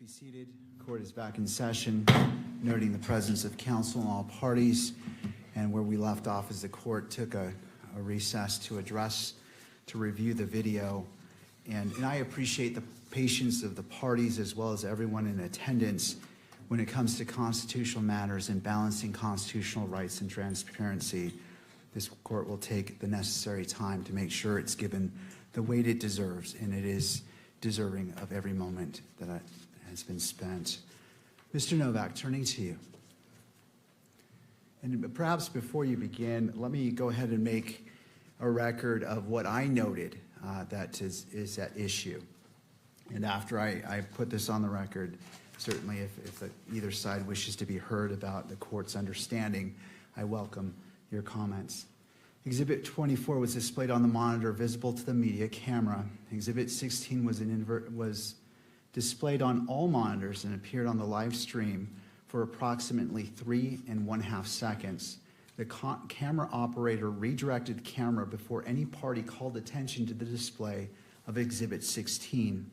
be seated. Court is back in session, noting the presence of counsel in all parties. And where we left off is the court took a recess to review the video. And I appreciate the patience of the parties as well as everyone in attendance when it comes to constitutional matters and balancing constitutional rights and transparency. This court will take the necessary time to make sure it's given the weight it deserves, and it is deserving of every moment that has been spent. Mr. Novak, turning to you. And perhaps before you begin, let me go ahead and make a record of what I noted that is at issue. And after I put this on the record, certainly if either side wishes to be heard about the court's understanding, I welcome your comments. Exhibit 24 was displayed on the monitor visible to the media camera. Exhibit 16 was displayed on all monitors and appeared on the live stream for approximately 3.5 seconds. The camera operator redirected the camera before any party called attention to the display of Exhibit 16.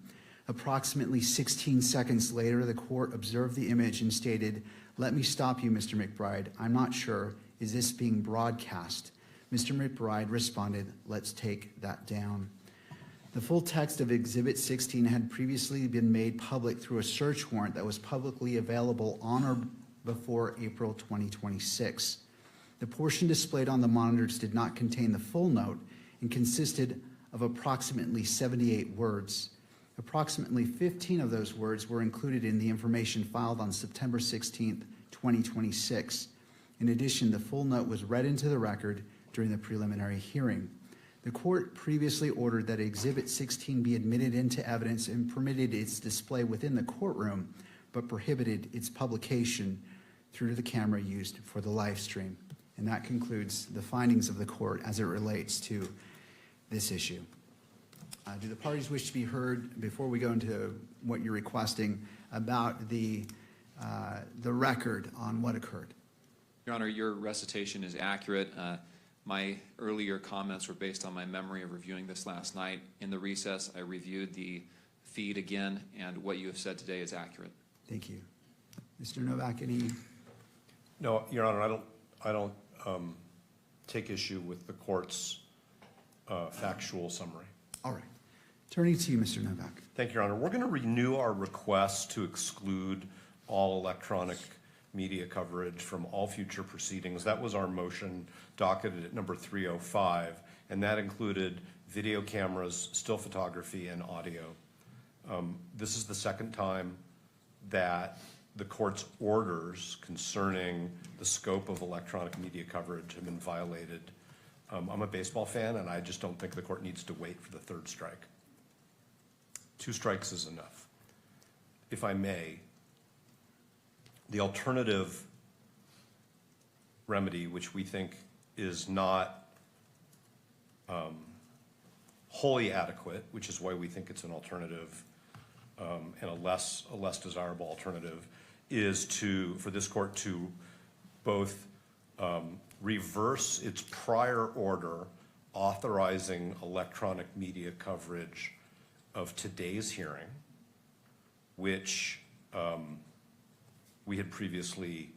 Approximately 16 seconds later, the court observed the image and stated, "Let me stop you, Mr. McBride. I'm not sure. Is this being broadcast?" Mr. McBride responded, "Let's take that down." The full text of Exhibit 16 had previously been made public through a search warrant that was publicly available on or before April 2026. The portion displayed on the monitors did not contain the full note and consisted of approximately 78 words. Approximately 15 of those words were included in the information filed on September 16, 2026. In addition, the full note was read into the record during the preliminary hearing. The court previously ordered that Exhibit 16 be admitted into evidence and permitted its display within the courtroom, but prohibited its publication through the camera used for the live stream. And that concludes the findings of the court as it relates to this issue. Do the parties wish to be heard before we go into what you're requesting about the record on what occurred? Your Honor, your recitation is accurate. My earlier comments were based on my memory of reviewing this last night. In the recess, I reviewed the feed again, and what you have said today is accurate. Thank you. Mr. Novak, any? No, Your Honor, I don't take issue with the court's factual summary. All right. Turning to you, Mr. Novak. Thank you, Your Honor. We're going to renew our request to exclude all electronic media coverage from all future proceedings. That was our motion docketed at number 305, and that included video cameras, still photography, and audio. This is the second time that the court's orders concerning the scope of electronic media coverage have been violated. I'm a baseball fan, and I just don't think the court needs to wait for the third strike. 2 strikes is enough. If I may, the alternative remedy, which we think is not wholly adequate, which is why we think it's an alternative and a less desirable alternative, is for this court to both reverse its prior order authorizing electronic media coverage of today's hearing, which we had previously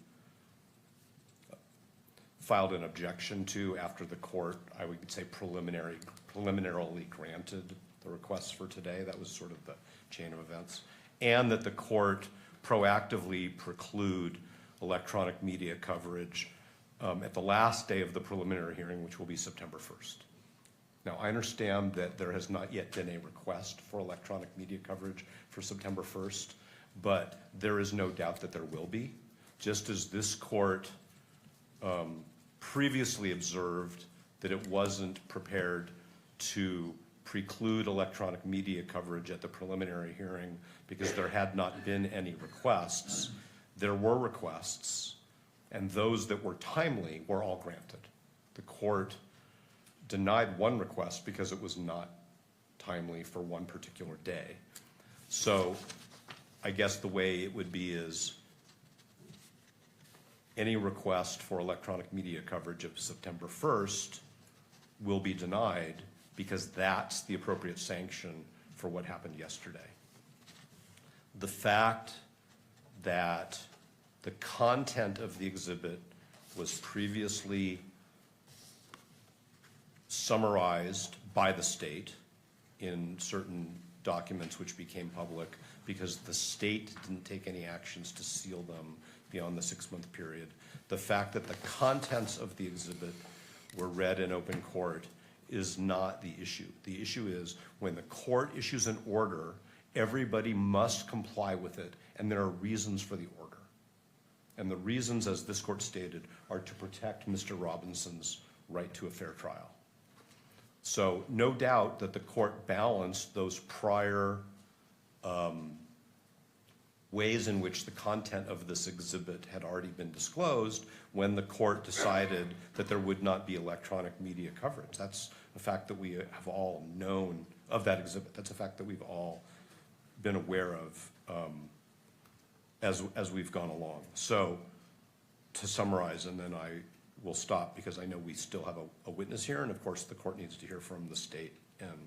filed an objection to after the court, I would say, preliminarily granted the requests for today. That was sort of the chain of events. And that the court proactively preclude electronic media coverage at the last day of the preliminary hearing, which will be September 1st. Now, I understand that there has not yet been a request for electronic media coverage for September 1st, but there is no doubt that there will be, just as this court previously observed that it wasn't prepared to preclude electronic media coverage at the preliminary hearing because there had not been any requests. There were requests, and those that were timely were all granted. The court denied one request because it was not timely for one particular day. So I guess the way it would be is any request for electronic media coverage of September 1st will be denied because that's the appropriate sanction for what happened yesterday. the fact that the content of the exhibit was previously summarized by the state in certain documents which became public because the state didn't take any actions to seal them beyond the 6-month period. The fact that the contents of the exhibit were read in open court is not the issue. The issue is when the court issues an order, everybody must comply with it, and there are reasons for the order. And the reasons, as this court stated, are to protect Mr. Robinson's right to a fair trial. So no doubt that the court balanced those prior ways in which the content of this exhibit had already been disclosed when the court decided that there would not be electronic media coverage. That's a fact that we have all known of that exhibit. That's a fact that we've all been aware of as we've gone along. So to summarize, and then I will stop because I know we still have a witness here, and of course the court needs to hear from the state and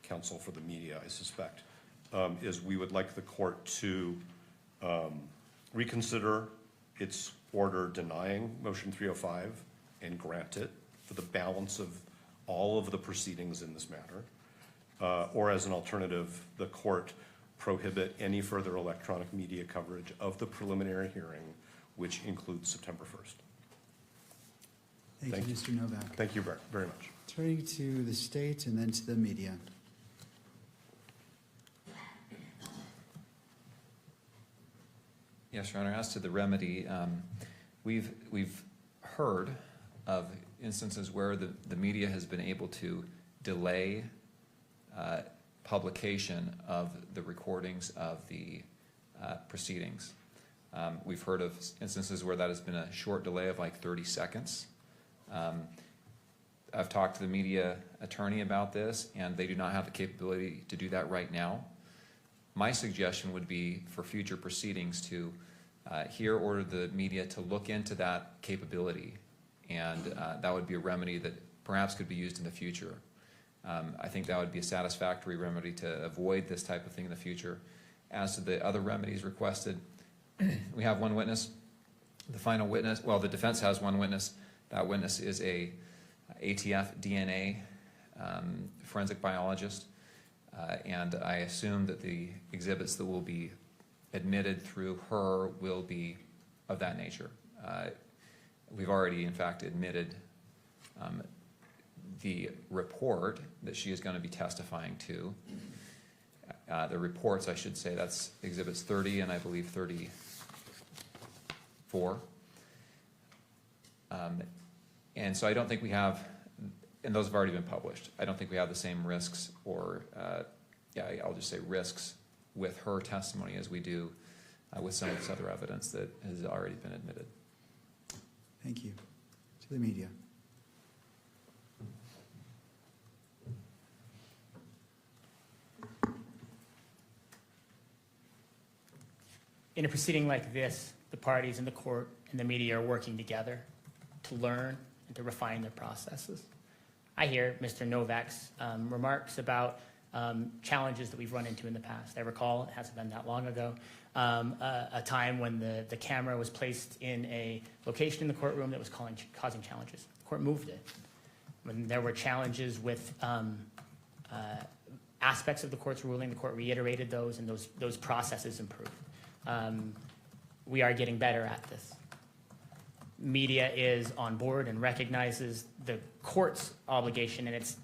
counsel for the media, I suspect, is we would like the court to reconsider its order denying motion 305 and grant it for the balance of all of the proceedings in this matter, or as an alternative, the court prohibit any further electronic media coverage of the preliminary hearing, which includes September 1st. Thank you, Mr. Novak. Thank you very much. Turning to the state and then to the media. Yes, Your Honor, as to the remedy, we've heard of instances where the media has been able to delay publication of the recordings of the proceedings. We've heard of instances where that has been a short delay of like 30 seconds. I've talked to the media attorney about this, and they do not have the capability to do that right now. My suggestion would be for future proceedings to here order the media to look into that capability, and that would be a remedy that perhaps could be used in the future. I think that would be a satisfactory remedy to avoid this type of thing in the future. As to the other remedies requested, we have one witness. The final witness, well, the defense has one witness. That witness is a ATF DNA forensic biologist, and I assume that the exhibits that will be admitted through her will be of that nature. We've already, in fact, admitted the report that she is going to be testifying to. The reports, I should say, that's exhibits 30 and I believe 34. And so I don't think we have, and those have already been published, I don't think we have the same risks or, yeah, I'll just say risks with her testimony as we do with some of this other evidence that has already been admitted. Thank you. To the media. In a proceeding like this, the parties in the court and the media are working together to learn and to refine their processes. I hear Mr. Novak's remarks about challenges that we've run into in the past. I recall, it hasn't been that long ago, a time when the camera was placed in a location in the courtroom that was causing challenges. The court moved it. When there were challenges with aspects of the court's ruling, the court reiterated those, and those processes improved. We are getting better at this. Media is on board and recognizes the court's obligation and its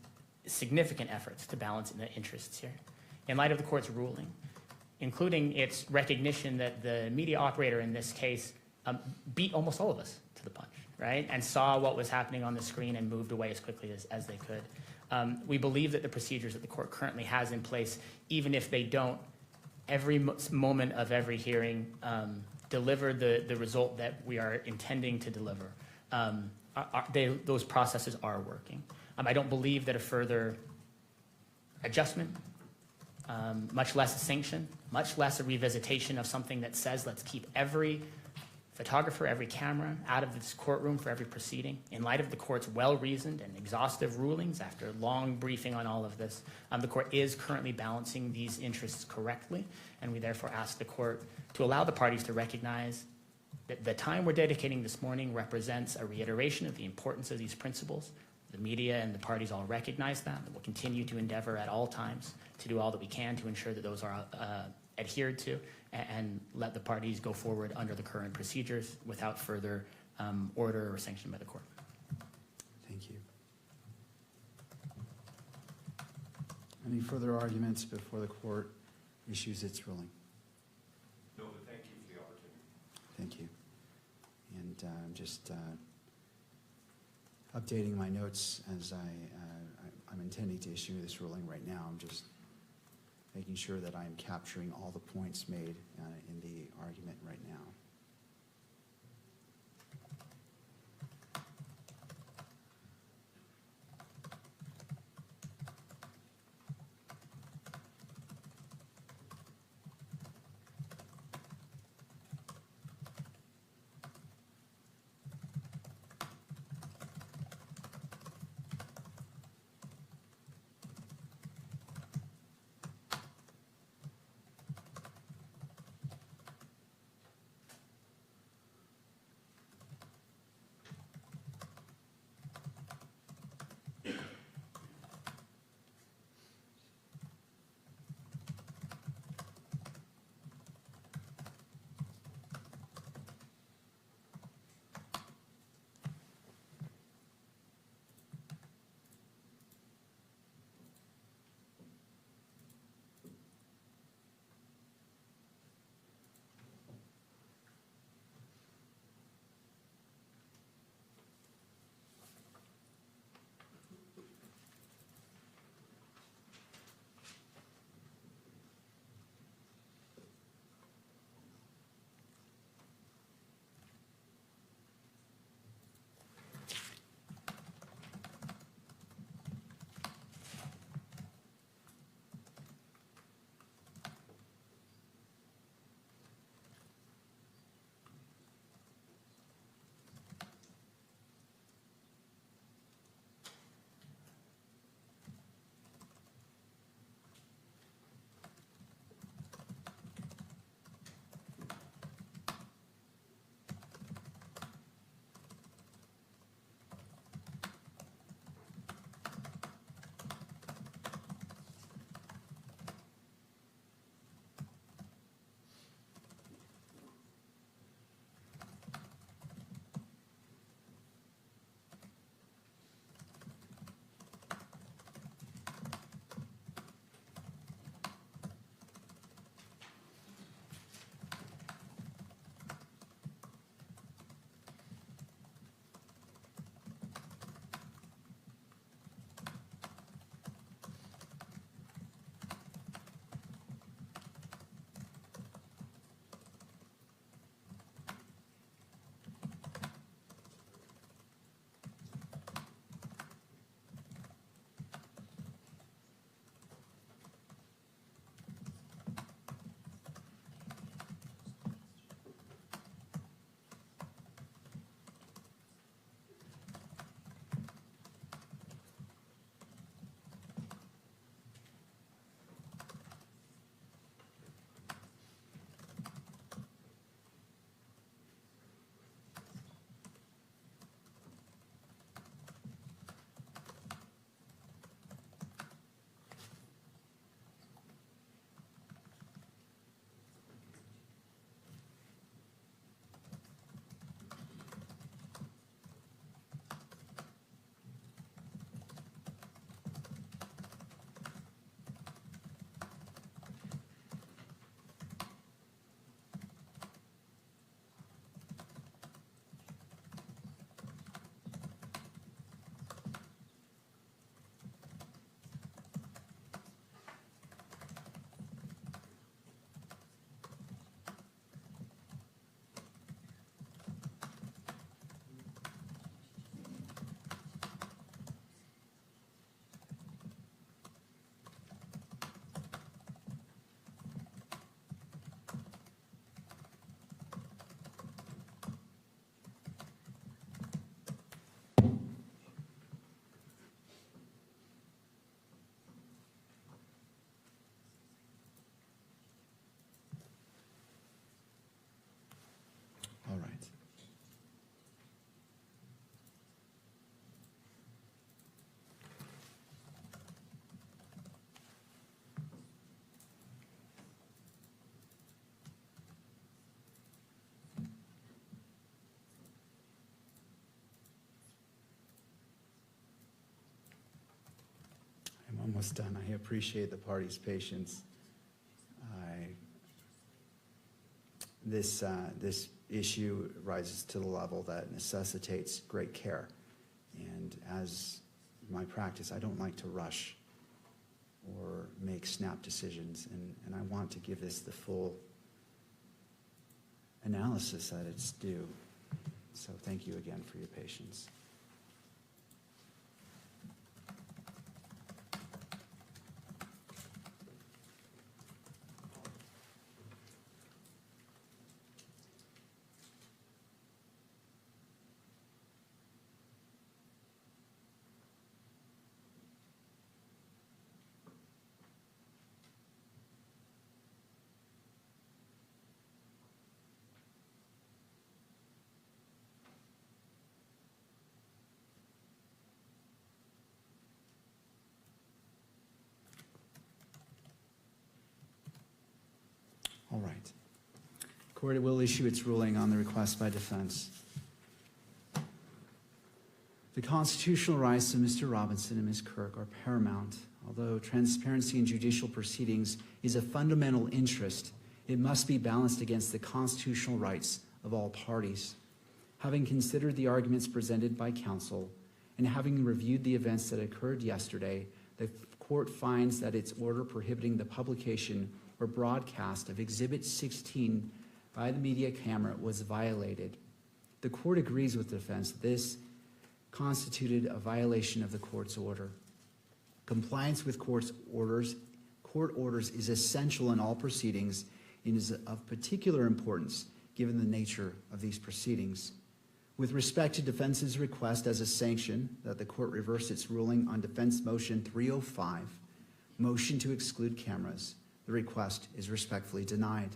significant efforts to balance the interests here. In light of the court's ruling, including its recognition that the media operator in this case beat almost all of us to the punch, right? And saw what was happening on the screen and moved away as quickly as they could. We believe that the procedures that the court currently has in place, even if they don't, every moment of every hearing deliver the result that we are intending to deliver. Those processes are working. I don't believe that a further adjustment, much less a sanction, much less a revisitation of something that says let's keep every photographer, every camera out of this courtroom for every proceeding. In light of the court's well-reasoned and exhaustive rulings, after long briefing on all of this, the court is currently balancing these interests correctly, and we therefore ask the court to allow the parties to recognize that the time we're dedicating this morning represents a reiteration of the importance of these principles. The media and the parties all recognize that, and we'll continue to endeavor at all times to do all that we can to ensure that those are adhered to, and let the parties go forward under the current procedures without further order or sanction by the court. Thank you. Any further arguments before the court issues its ruling? No, but thank you for the opportunity. Thank you. And I'm just updating my notes as I'm intending to issue this ruling right now. I'm just making sure that I'm capturing all the points made in the argument right now. almost done. I appreciate the party's patience. This issue rises to the level that necessitates great care. And as my practice, I don't like to rush or make snap decisions. And I want to give this the full analysis that it's due. So thank you again for your patience. All right. Court will issue its ruling on the request by defense. The constitutional rights of Mr. Robinson and Ms. Kirk are paramount. Although transparency in judicial proceedings is a fundamental interest, it must be balanced against the constitutional rights of all parties. Having considered the arguments presented by counsel and having reviewed the events that occurred yesterday, the court finds that its order prohibiting the publication or broadcast of Exhibit 16 by the media camera was violated. The court agrees with the defense that this constituted a violation of the court's order. Compliance with court orders is essential in all proceedings and is of particular importance given the nature of these proceedings. With respect to defense's request as a sanction that the court reverse its ruling on defense motion 305, motion to exclude cameras, the request is respectfully denied.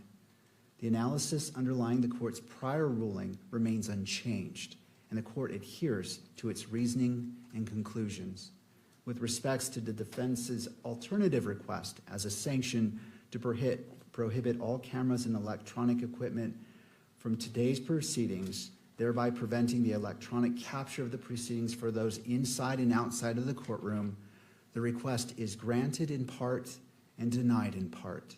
The analysis underlying the court's prior ruling remains unchanged, and the court adheres to its reasoning and conclusions. With respects to the defense's alternative request as a sanction to prohibit all cameras and electronic equipment from today's proceedings, thereby preventing the electronic capture of the proceedings for those inside and outside of the courtroom, the request is granted in part and denied in part.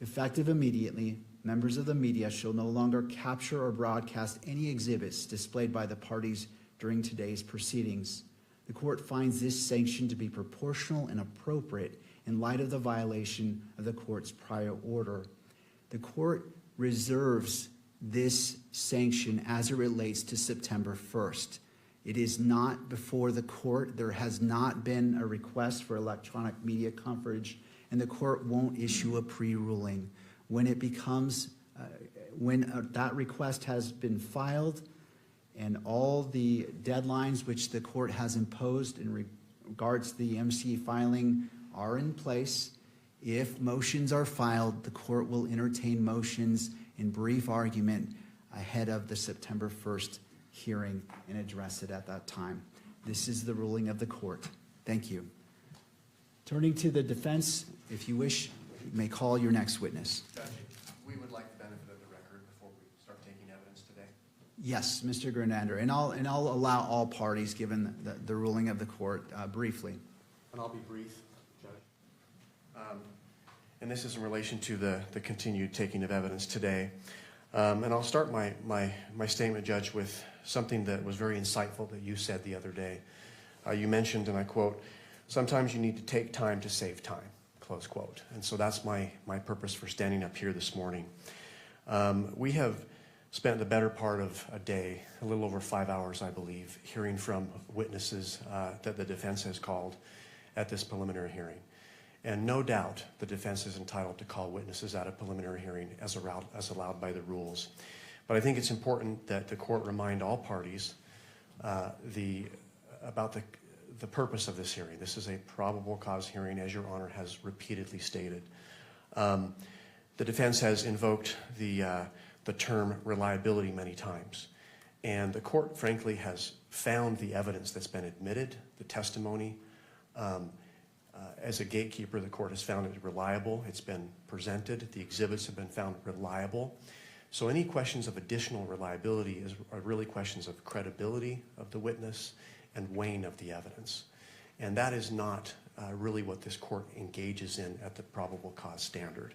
Effective immediately, members of the media shall no longer capture or broadcast any exhibits displayed by the parties during today's proceedings. The court finds this sanction to be proportional and appropriate in light of the violation of the court's prior order. The court reserves this sanction as it relates to September 1st. It is not before the court. There has not been a request for electronic media coverage, and the court won't issue a pre-ruling. When it becomes, that request has been filed and all the deadlines which the court has imposed in regards to the MC filing are in place, if motions are filed, the court will entertain motions in brief argument ahead of the September 1st hearing and address it at that time. This is the ruling of the court. Thank you. Turning to the defense, if you wish, you may call your next witness. Judge, we would like the benefit of the record before we start taking evidence today. Yes, Mr. Grenander, and I'll allow all parties, given the ruling of the court, briefly. And I'll be brief, Judge. And this is in relation to the continued taking of evidence today. And I'll start my statement, Judge, with something that was very insightful that you said the other day. You mentioned, and I quote, "Sometimes you need to take time to save time," close quote. And so that's my purpose for standing up here this morning. We have spent the better part of a day, a little over 5 hours, I believe, hearing from witnesses that the defense has called at this preliminary hearing. And no doubt the defense is entitled to call witnesses at a preliminary hearing as allowed by the rules. But I think it's important that the court remind all parties about the purpose of this hearing. This is a probable cause hearing, as Your Honor has repeatedly stated. The defense has invoked the term reliability many times. And the court, frankly, has found the evidence that's been admitted, the testimony. As a gatekeeper, the court has found it reliable. It's been presented. The exhibits have been found reliable. So any questions of additional reliability are really questions of credibility of the witness and weighing of the evidence. And that is not really what this court engages in at the probable cause standard.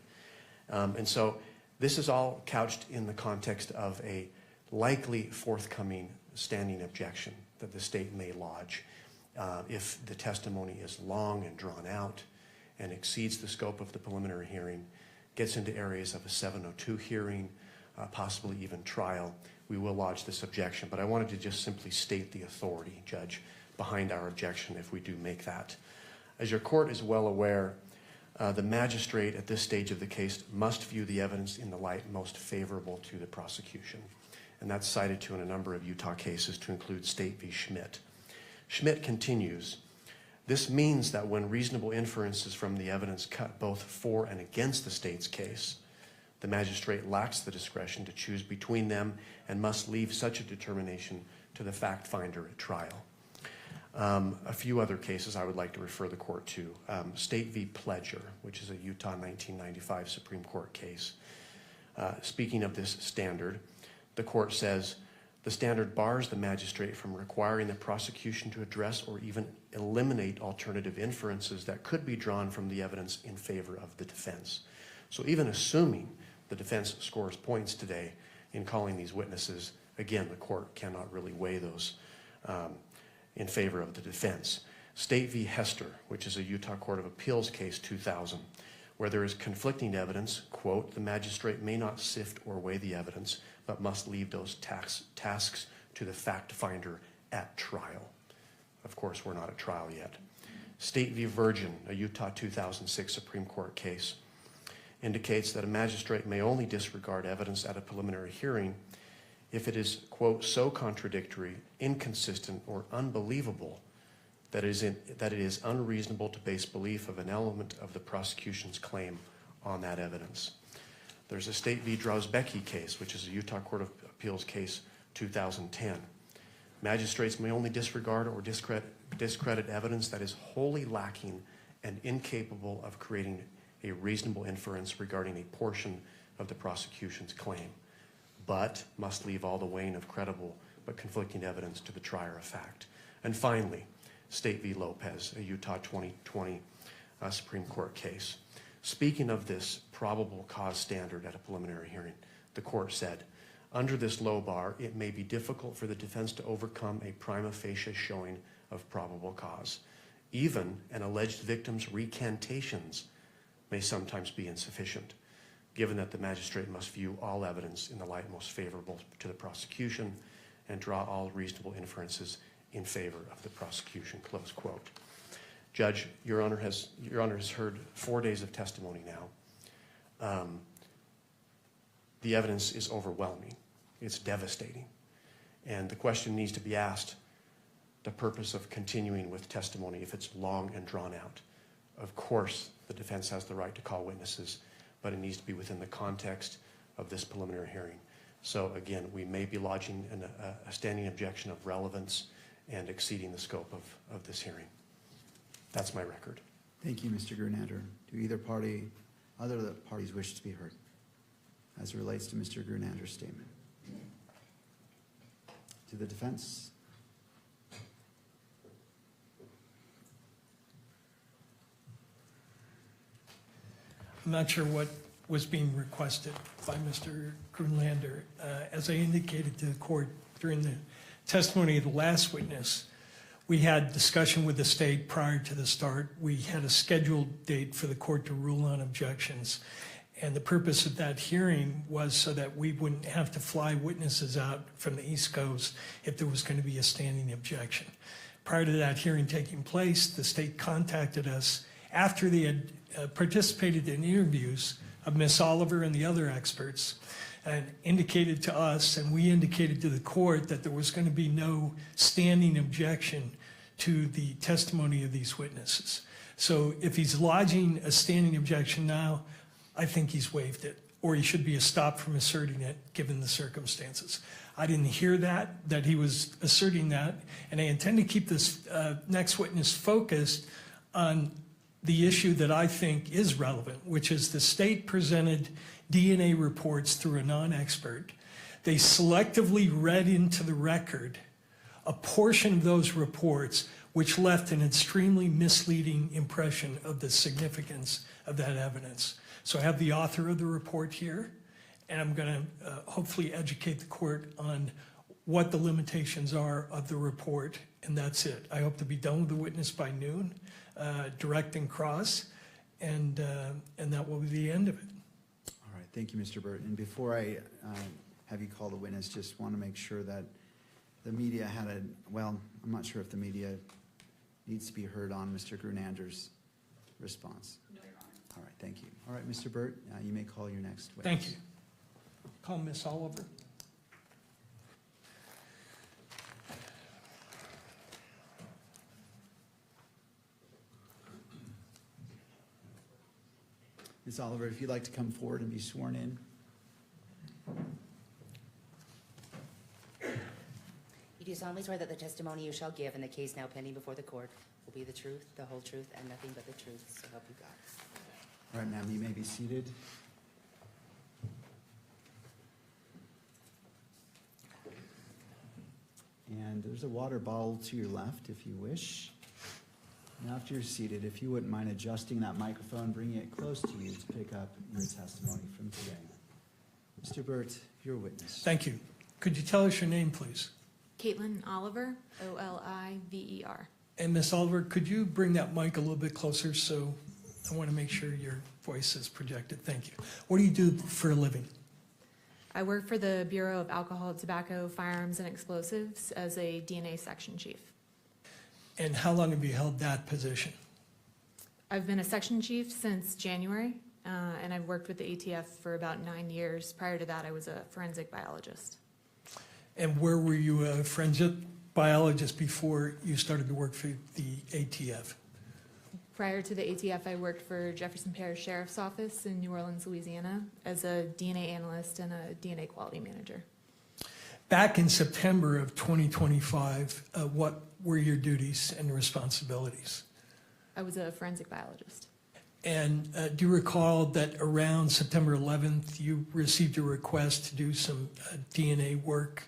And so this is all couched in the context of a likely forthcoming standing objection that the state may lodge if the testimony is long and drawn out and exceeds the scope of the preliminary hearing, gets into areas of a 702 hearing, possibly even trial. We will lodge this objection, but I wanted to just simply state the authority, Judge, behind our objection if we do make that. As your court is well aware, the magistrate at this stage of the case must view the evidence in the light most favorable to the prosecution. And that's cited to in a number of Utah cases, to include State v. Schmidt. Schmidt continues, this means that when reasonable inferences from the evidence cut both for and against the state's case, the magistrate lacks the discretion to choose between them and must leave such a determination to the fact finder at trial. A few other cases I would like to refer the court to. State v. Pledger, which is a Utah 1995 Supreme Court case. Speaking of this standard, the court says, the standard bars the magistrate from requiring the prosecution to address or even eliminate alternative inferences that could be drawn from the evidence in favor of the defense. So even assuming the defense scores points today in calling these witnesses, again, the court cannot really weigh those in favor of the defense. State v. Hester, which is a Utah Court of Appeals case 2000, where there is conflicting evidence, quote, the magistrate may not sift or weigh the evidence, but must leave those tasks to the fact finder at trial. Of course, we're not at trial yet. State v. Virgin, a Utah 2006 Supreme Court case, indicates that a magistrate may only disregard evidence at a preliminary hearing if it is, quote, so contradictory, inconsistent, or unbelievable that it is unreasonable to base belief of an element of the prosecution's claim on that evidence. There's a State v. Drozbecki case, which is a Utah Court of Appeals case 2010. Magistrates may only disregard or discredit evidence that is wholly lacking and incapable of creating a reasonable inference regarding a portion of the prosecution's claim, but must leave all the weighing of credible but conflicting evidence to the trier of fact. And finally, State v. Lopez, a Utah 2020 Supreme Court case. Speaking of this probable cause standard at a preliminary hearing, the court said, under this low bar, it may be difficult for the defense to overcome a prima facie showing of probable cause. Even an alleged victim's recantations may sometimes be insufficient, given that the magistrate must view all evidence in the light most favorable to the prosecution and draw all reasonable inferences in favor of the prosecution, close quote. Judge, Your Honor has heard 4 days of testimony now. The evidence is overwhelming. It's devastating. And the question needs to be asked, the purpose of continuing with testimony if it's long and drawn out. Of course, the defense has the right to call witnesses, but it needs to be within the context of this preliminary hearing. So again, we may be lodging a standing objection of relevance and exceeding the scope of this hearing. That's my record. Thank you, Mr. Grunander. Do other of the parties wish to be heard as it relates to Mr. Grunander's statement? To the defense? I'm not sure what was being requested by Mr. Grunlander. As I indicated to the court during the testimony of the last witness, we had discussion with the state prior to the start. We had a scheduled date for the court to rule on objections. And the purpose of that hearing was so that we wouldn't have to fly witnesses out from the East Coast if there was going to be a standing objection. Prior to that hearing taking place, the state contacted us after they had participated in interviews of Ms. Oliver and the other experts, and indicated to us, and we indicated to the court, that there was going to be no standing objection to the testimony of these witnesses. So if he's lodging a standing objection now, I think he's waived it, or he should be stopped from asserting it given the circumstances. I didn't hear that he was asserting that, and I intend to keep this next witness focused on the issue that I think is relevant, which is the state presented DNA reports through a non-expert. They selectively read into the record a portion of those reports which left an extremely misleading impression of the significance of that evidence. So I have the author of the report here, and I'm going to hopefully educate the court on what the limitations are of the report, and that's it. I hope to be done with the witness by noon, direct and cross, and that will be the end of it. All right, thank you, Mr. Burt. And before I have you call the witness, just want to make sure that the media had well, I'm not sure if the media needs to be heard on Mr. Grunander's response. No, Your Honor. All right, thank you. All right, Mr. Burt, you may call your next witness. Thank you. Call Miss Oliver. Ms. Oliver, if you'd like to come forward and be sworn in. You do solemnly swear that the testimony you shall give in the case now pending before the court will be the truth, the whole truth, and nothing but the truth, so help you God. All right, ma'am, you may be seated. And there's a water bottle to your left if you wish. And after you're seated, if you wouldn't mind adjusting that microphone, bringing it close to you to pick up your testimony from today. Mr. Burt, your witness. Thank you. Could you tell us your name, please? Caitlin Oliver, Oliver. And Miss Oliver, could you bring that mic a little bit closer so I want to make sure your voice is projected? Thank you. What do you do for a living? I work for the Bureau of Alcohol, Tobacco, Firearms, and Explosives as a DNA section chief. And how long have you held that position? I've been a section chief since January, and I've worked with the ATF for about 9 years. Prior to that, I was a forensic biologist. And where were you a forensic biologist before you started to work for the ATF? Prior to the ATF, I worked for Jefferson Parish Sheriff's Office in New Orleans, Louisiana, as a DNA analyst and a DNA quality manager. Back in September of 2025, what were your duties and responsibilities? I was a forensic biologist. And do you recall that around September 11th, you received a request to do some DNA work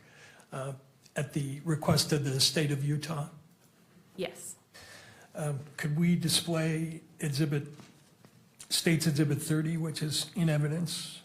at the request of the state of Utah? Yes. Could we display State's Exhibit 30, which is in evidence?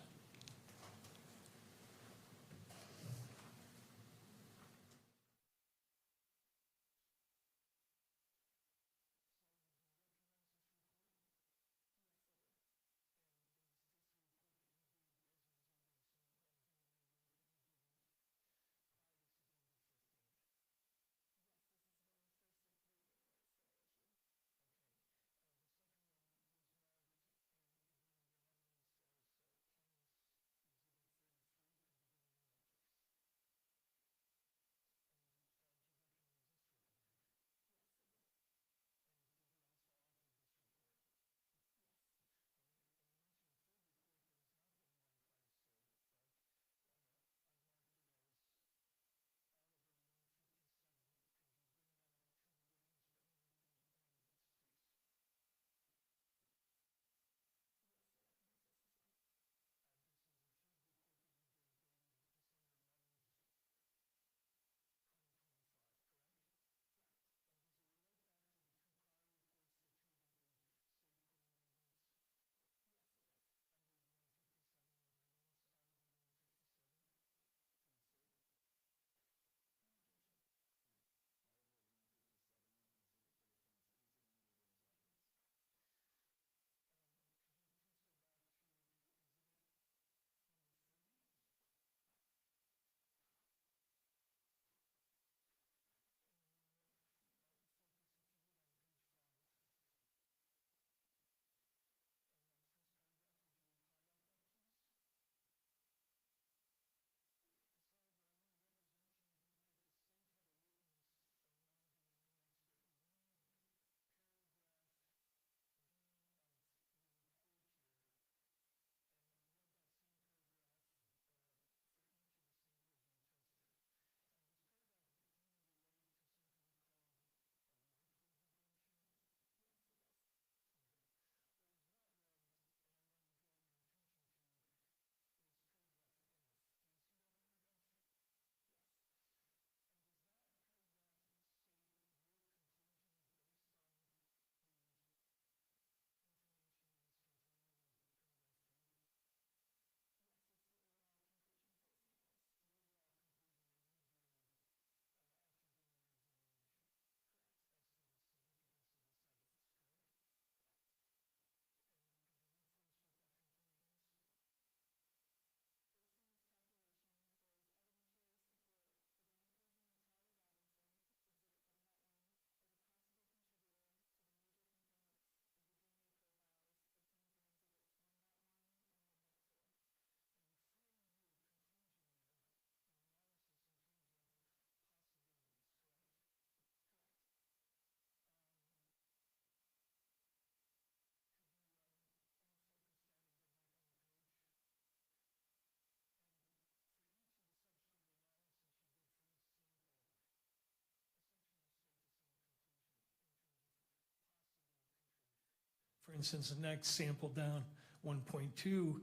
instance, the next sample down, 1.2,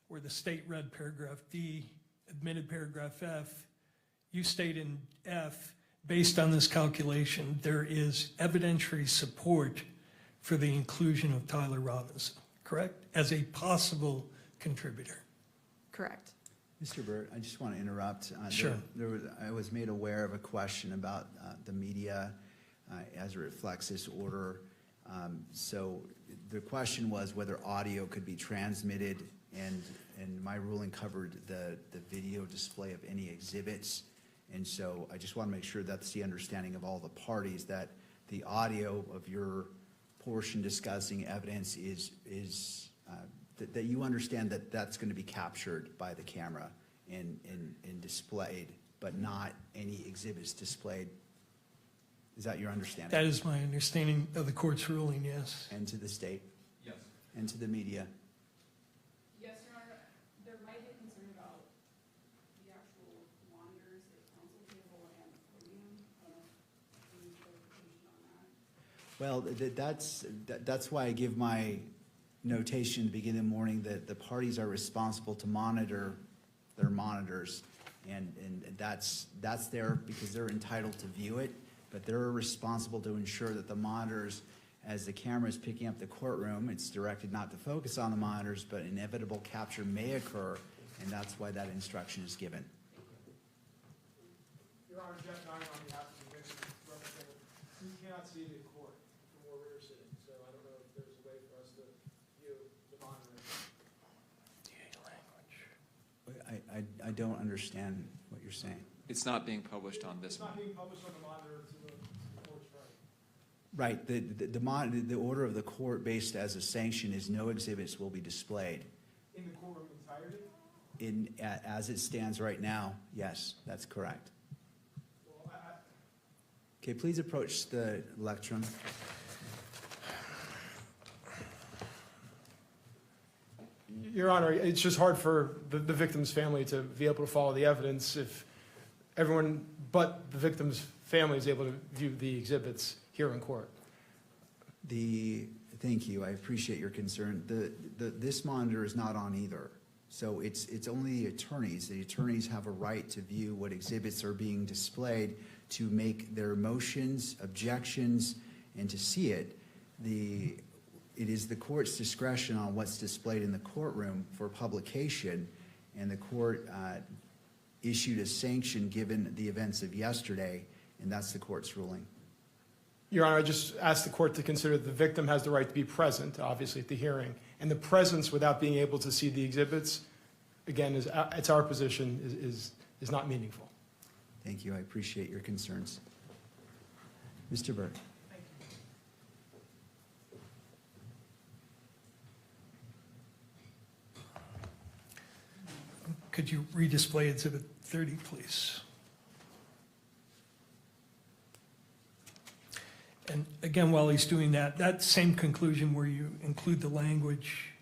where the state read paragraph D, admitted paragraph F, you state in F, based on this calculation, there is evidentiary support for the inclusion of Tyler Robinson, correct? As a possible contributor. Correct. Mr. Burt, I just want to interrupt. Sure. I was made aware of a question about the media as it reflects this order. So the question was whether audio could be transmitted, and my ruling covered the video display of any exhibits. And so I just want to make sure that's the understanding of all the parties, that the audio of your portion discussing evidence is that you understand that that's going to be captured by the camera and displayed, but not any exhibits displayed. Is that your understanding? That is my understanding of the court's ruling, yes. And to the state Yes. and to the media? Yes, Your Honor, there might be concern about the actual monitors at council table and podium. Any clarification on that? Well, that's why I give my notation to begin the morning that the parties are responsible to monitor their monitors. And that's there because they're entitled to view it, but they're responsible to ensure that the monitors, as the camera is picking up the courtroom, it's directed not to focus on the monitors, but inevitable capture may occur, and that's why that instruction is given. Your Honor, Jeff Nye on behalf of the victim representative. We cannot see the court from where we're sitting, so I don't know if there's a way for us to view the monitor. I don't understand what you're saying. It's not being published on this It's not one. being published on the monitor to the court's right. Right, the order of the court based as a sanction is no exhibits will be displayed. In the courtroom entirety? As it stands right now, yes, that's correct. Well, Okay, please approach the lectern. Your Honor, it's just hard for the victim's family to be able to follow the evidence if everyone but the victim's family is able to view the exhibits here in court. Thank you, I appreciate your concern. This monitor is not on either. So it's only the attorneys. The attorneys have a right to view what exhibits are being displayed, to make their motions, objections, and to see it. It is the court's discretion on what's displayed in the courtroom for publication, and the court issued a sanction given the events of yesterday, and that's the court's ruling. Your Honor, I just asked the court to consider the victim has the right to be present, obviously, at the hearing. And the presence without being able to see the exhibits, again, it's our position, is not meaningful. Thank you, I appreciate your concerns. Mr. Burke. Could you redisplay Exhibit 30, please? And again, while he's doing that, that same conclusion where you include the language,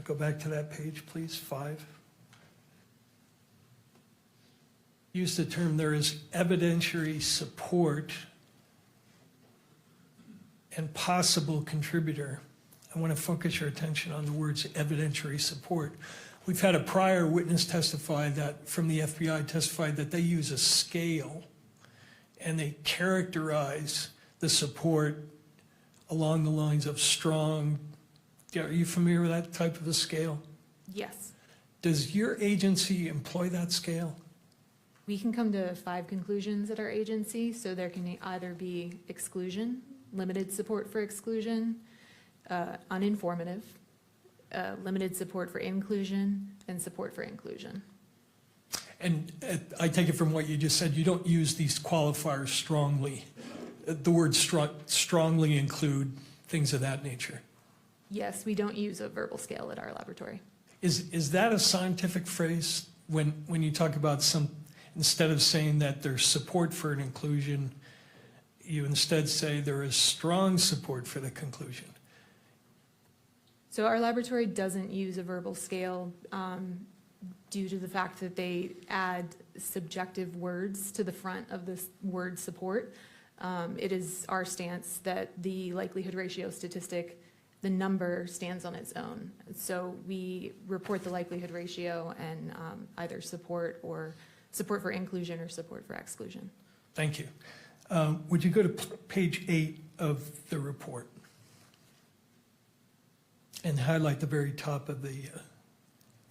go back to that page, please, 5. Use the term, there is evidentiary support and possible contributor. I want to focus your attention on the words evidentiary support. We've had a prior witness testify that, from the FBI, testified that they use a scale and they characterize the support along the lines of strong. Are you familiar with that type of a scale? Yes. Does your agency employ that scale? We can come to 5 conclusions at our agency, so there can either be exclusion, limited support for exclusion, uninformative, limited support for inclusion, and support for inclusion. And I take it from what you just said, you don't use these qualifiers strongly. The word strongly include things of that nature. Yes, we don't use a verbal scale at our laboratory. Is that a scientific phrase when you talk about instead of saying that there's support for an inclusion, you instead say there is strong support for the conclusion? So our laboratory doesn't use a verbal scale due to the fact that they add subjective words to the front of this word support. It is our stance that the likelihood ratio statistic, the number stands on its own. So we report the likelihood ratio and either support for inclusion or support for exclusion. Thank you. Would you go to page 8 of the report? And highlight the very top of the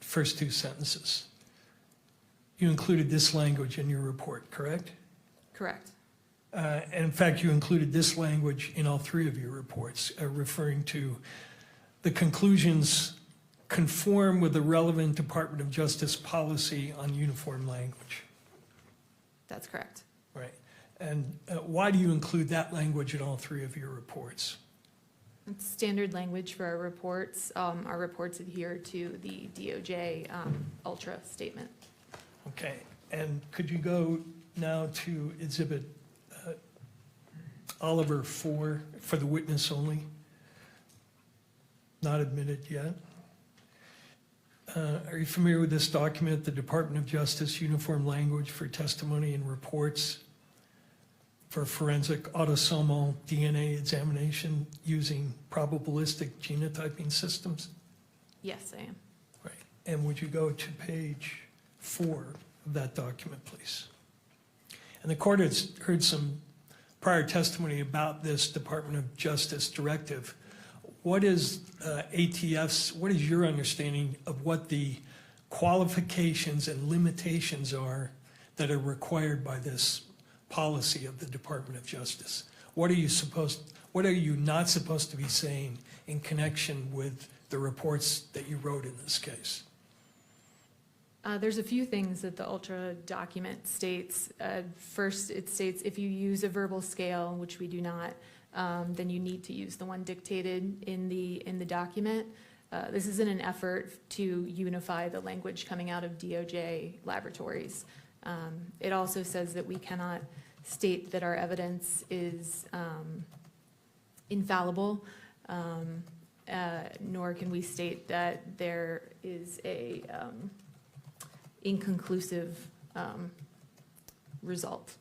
first 2 sentences. You included this language in your report, correct? Correct. And in fact, you included this language in all 3 of your reports, referring to the conclusions conform with the relevant Department of Justice policy on uniform language. That's correct. Right. And why do you include that language in all 3 of your reports? It's standard language for our reports. Our reports adhere to the DOJ Ultra statement. Okay. And could you go now to Exhibit Oliver 4 for the witness only? Not admitted yet. Are you familiar with this document, the Department of Justice Uniform Language for Testimony and Reports for Forensic Autosomal DNA Examination using probabilistic genotyping systems? Yes, I am. Right. And would you go to page 4 of that document, please? And the court has heard some prior testimony about this Department of Justice directive. What is ATF's, what is your understanding of what the qualifications and limitations are that are required by this policy of the Department of Justice? What are you not supposed to be saying in connection with the reports that you wrote in this case? There's a few things that the Ultra document states. First, it states if you use a verbal scale, which we do not, then you need to use the one dictated in the document. This is in an effort to unify the language coming out of DOJ laboratories. It also says that we cannot state that our evidence is infallible, nor can we state that there is a inconclusive result.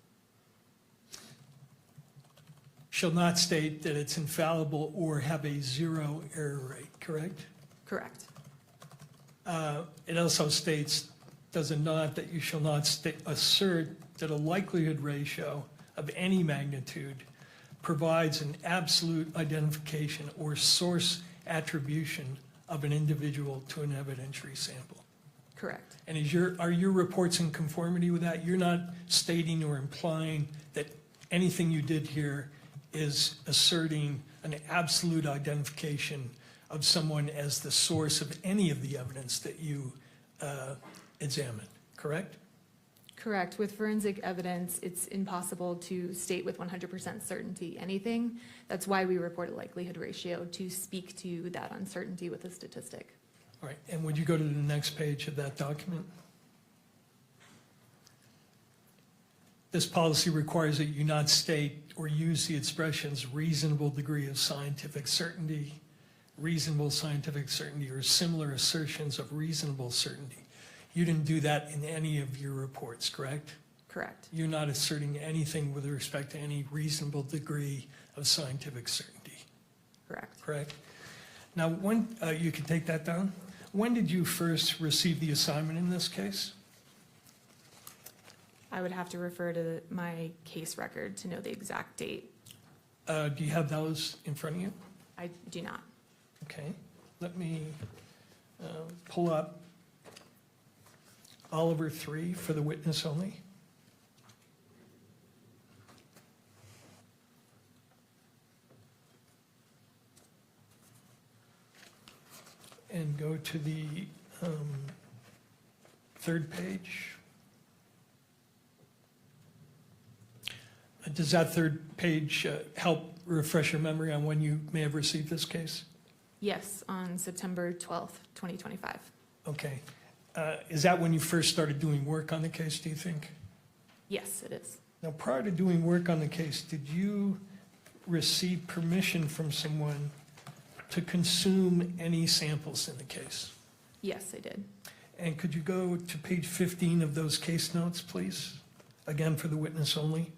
Shall not state that it's infallible or have a 0 error rate, correct? Correct. It also states, does it not, that you shall not assert that a likelihood ratio of any magnitude provides an absolute identification or source attribution of an individual to an evidentiary sample. Correct. And are your reports in conformity with that? You're not stating or implying that anything you did here is asserting an absolute identification of someone as the source of any of the evidence that you examined, correct? Correct. With forensic evidence, it's impossible to state with 100% certainty anything. That's why we report a likelihood ratio, to speak to that uncertainty with a statistic. All right, and would you go to the next page of that document? This policy requires that you not state or use the expressions reasonable degree of scientific certainty, reasonable scientific certainty, or similar assertions of reasonable certainty. You didn't do that in any of your reports, correct? Correct. You're not asserting anything with respect to any reasonable degree of scientific certainty, Correct. correct? Now, when, you can take that down. When did you first receive the assignment in this case? I would have to refer to my case record to know the exact date. Do you have those in front of you? I do not. Okay, let me pull up Oliver 3 for the witness only. And go to the third page. Does that third page help refresh your memory on when you may have received this case? Yes, on September 12th, 2025. Okay. Is that when you first started doing work on the case, do you think? Yes, it is. Now, prior to doing work on the case, did you receive permission from someone to consume any samples in the case? Yes, I did. And could you go to page 15 of those case notes, please? Again, for the witness only.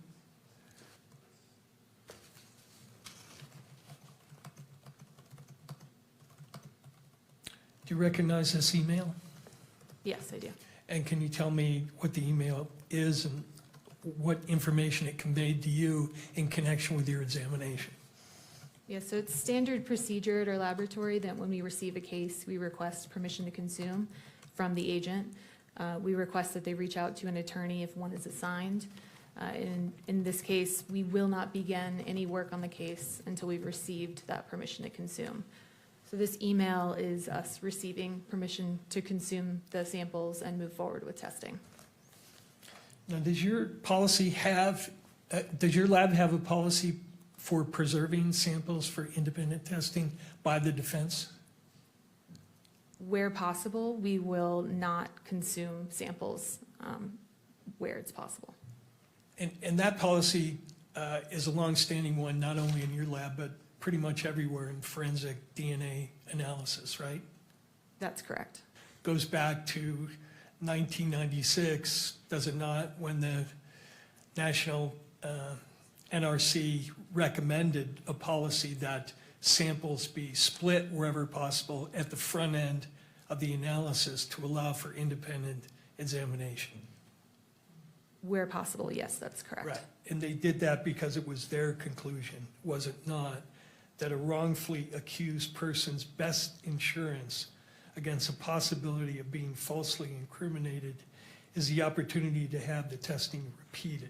Do you recognize this email? Yes, I do. And can you tell me what the email is and what information it conveyed to you in connection with your examination? Yeah, so it's standard procedure at our laboratory that when we receive a case, we request permission to consume from the agent. We request that they reach out to an attorney if one is assigned. In this case, we will not begin any work on the case until we've received that permission to consume. So this email is us receiving permission to consume the samples and move forward with testing. Now, does your lab have a policy for preserving samples for independent testing by the defense? Where possible, we will not consume samples where it's possible. And that policy is a longstanding one, not only in your lab, but pretty much everywhere in forensic DNA analysis, right? That's correct. Goes back to 1996, does it not, when the National NRC recommended a policy that samples be split wherever possible at the front end of the analysis to allow for independent examination. Where possible, yes, that's correct. Right, and they did that because it was their conclusion, was it not, that a wrongfully accused person's best insurance against a possibility of being falsely incriminated is the opportunity to have the testing repeated.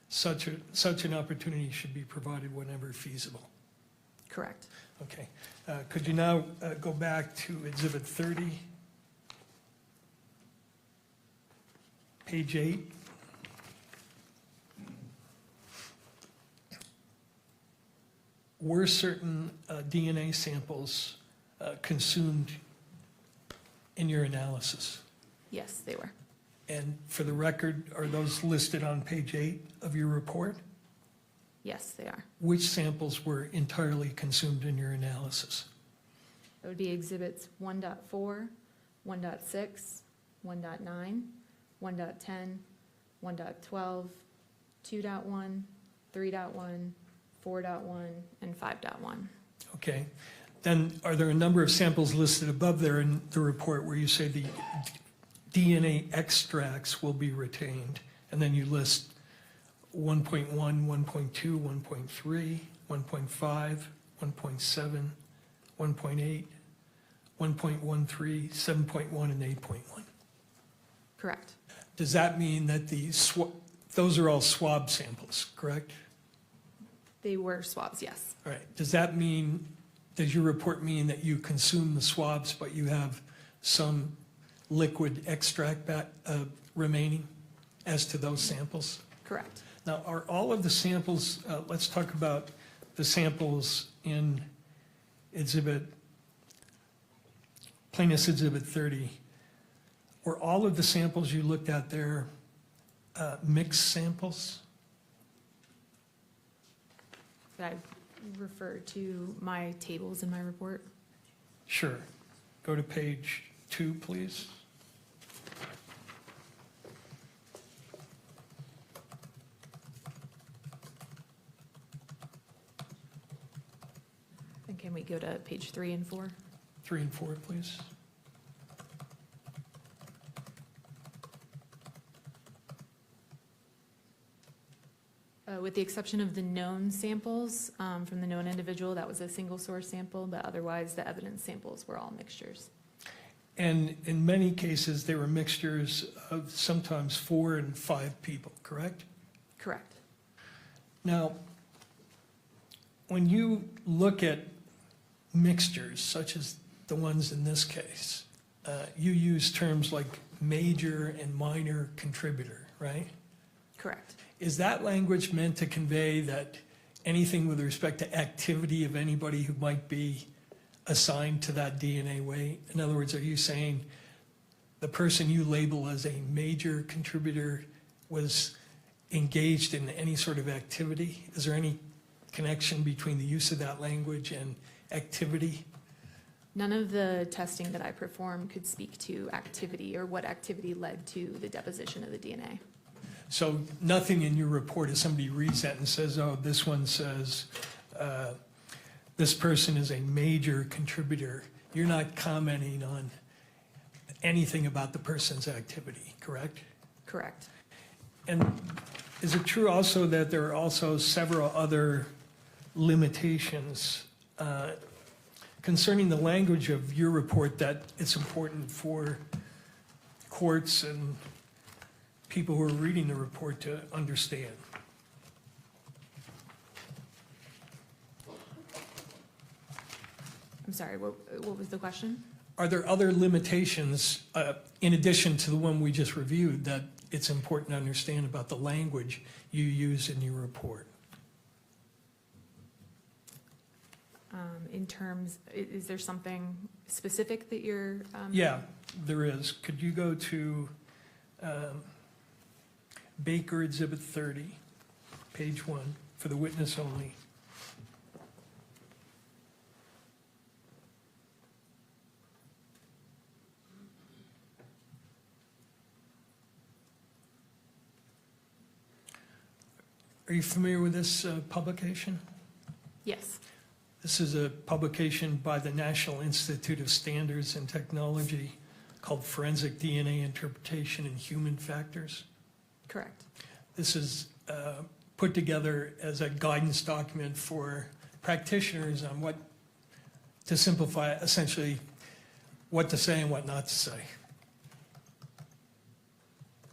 Such an opportunity should be provided whenever feasible. Correct. Okay, could you now go back to Exhibit 30? Page 8. Were certain DNA samples consumed in your analysis? Yes, they were. And for the record, are those listed on page 8 of your report? Yes, they are. Which samples were entirely consumed in your analysis? That would be exhibits 1.4, 1.6, 1.9, 1.10, 1.12, 2.1, 3.1, 4.1, and 5.1. Okay, then are there a number of samples listed above there in the report where you say the DNA extracts will be retained? And then you list 1.1, 1.2, 1.3, 1.5, 1.7, 1.8, 1.13, 7.1, and 8.1. Correct. Does that mean that those are all swab samples, correct? They were swabs, yes. All right, does your report mean that you consume the swabs, but you have some liquid extract remaining as to those samples? Correct. Now, are all of the samples, let's talk about the samples in Plaintiff's Exhibit 30. Were all of the samples you looked at there mixed samples? Could I refer to my tables in my report? Sure. Go to page 2, please. And can we go to page 3 and 4? 3 and 4, please. With the exception of the known samples from the known individual, that was a single source sample, but otherwise the evidence samples were all mixtures. And in many cases, they were mixtures of sometimes 4 and 5 people, correct? Correct. Now, when you look at mixtures, such as the ones in this case, you use terms like major and minor contributor, right? Correct. Is that language meant to convey that anything with respect to activity of anybody who might be assigned to that DNA weight? In other words, are you saying the person you label as a major contributor was engaged in any sort of activity? Is there any connection between the use of that language and activity? None of the testing that I performed could speak to activity or what activity led to the deposition of the DNA. So nothing in your report, if somebody reads that and says, oh, this one says this person is a major contributor, you're not commenting on anything about the person's activity, correct? Correct. And is it true also that there are also several other limitations concerning the language of your report that it's important for courts and people who are reading the report to understand? I'm sorry, what was the question? Are there other limitations, in addition to the one we just reviewed, that it's important to understand about the language you use in your report? In terms, is there something specific that you're? Yeah, there is. Could you go to Baker Exhibit 30, page 1, for the witness only? Are you familiar with this publication? Yes, This is a publication by the National Institute of Standards and Technology called Forensic DNA Interpretation and Human Factors. correct. This is put together as a guidance document for practitioners on what, to simplify essentially, what to say and what not to say.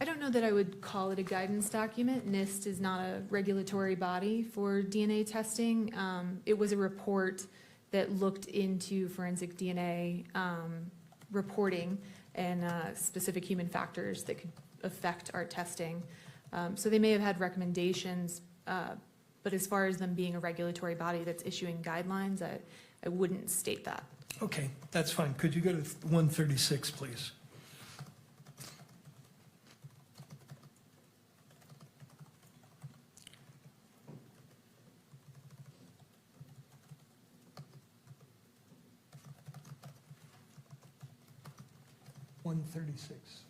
I don't know that I would call it a guidance document. NIST is not a regulatory body for DNA testing. It was a report that looked into forensic DNA reporting and specific human factors that could affect our testing. So they may have had recommendations, but as far as them being a regulatory body that's issuing guidelines, I wouldn't state that. Okay, that's fine. Could you go to 136, please? $136.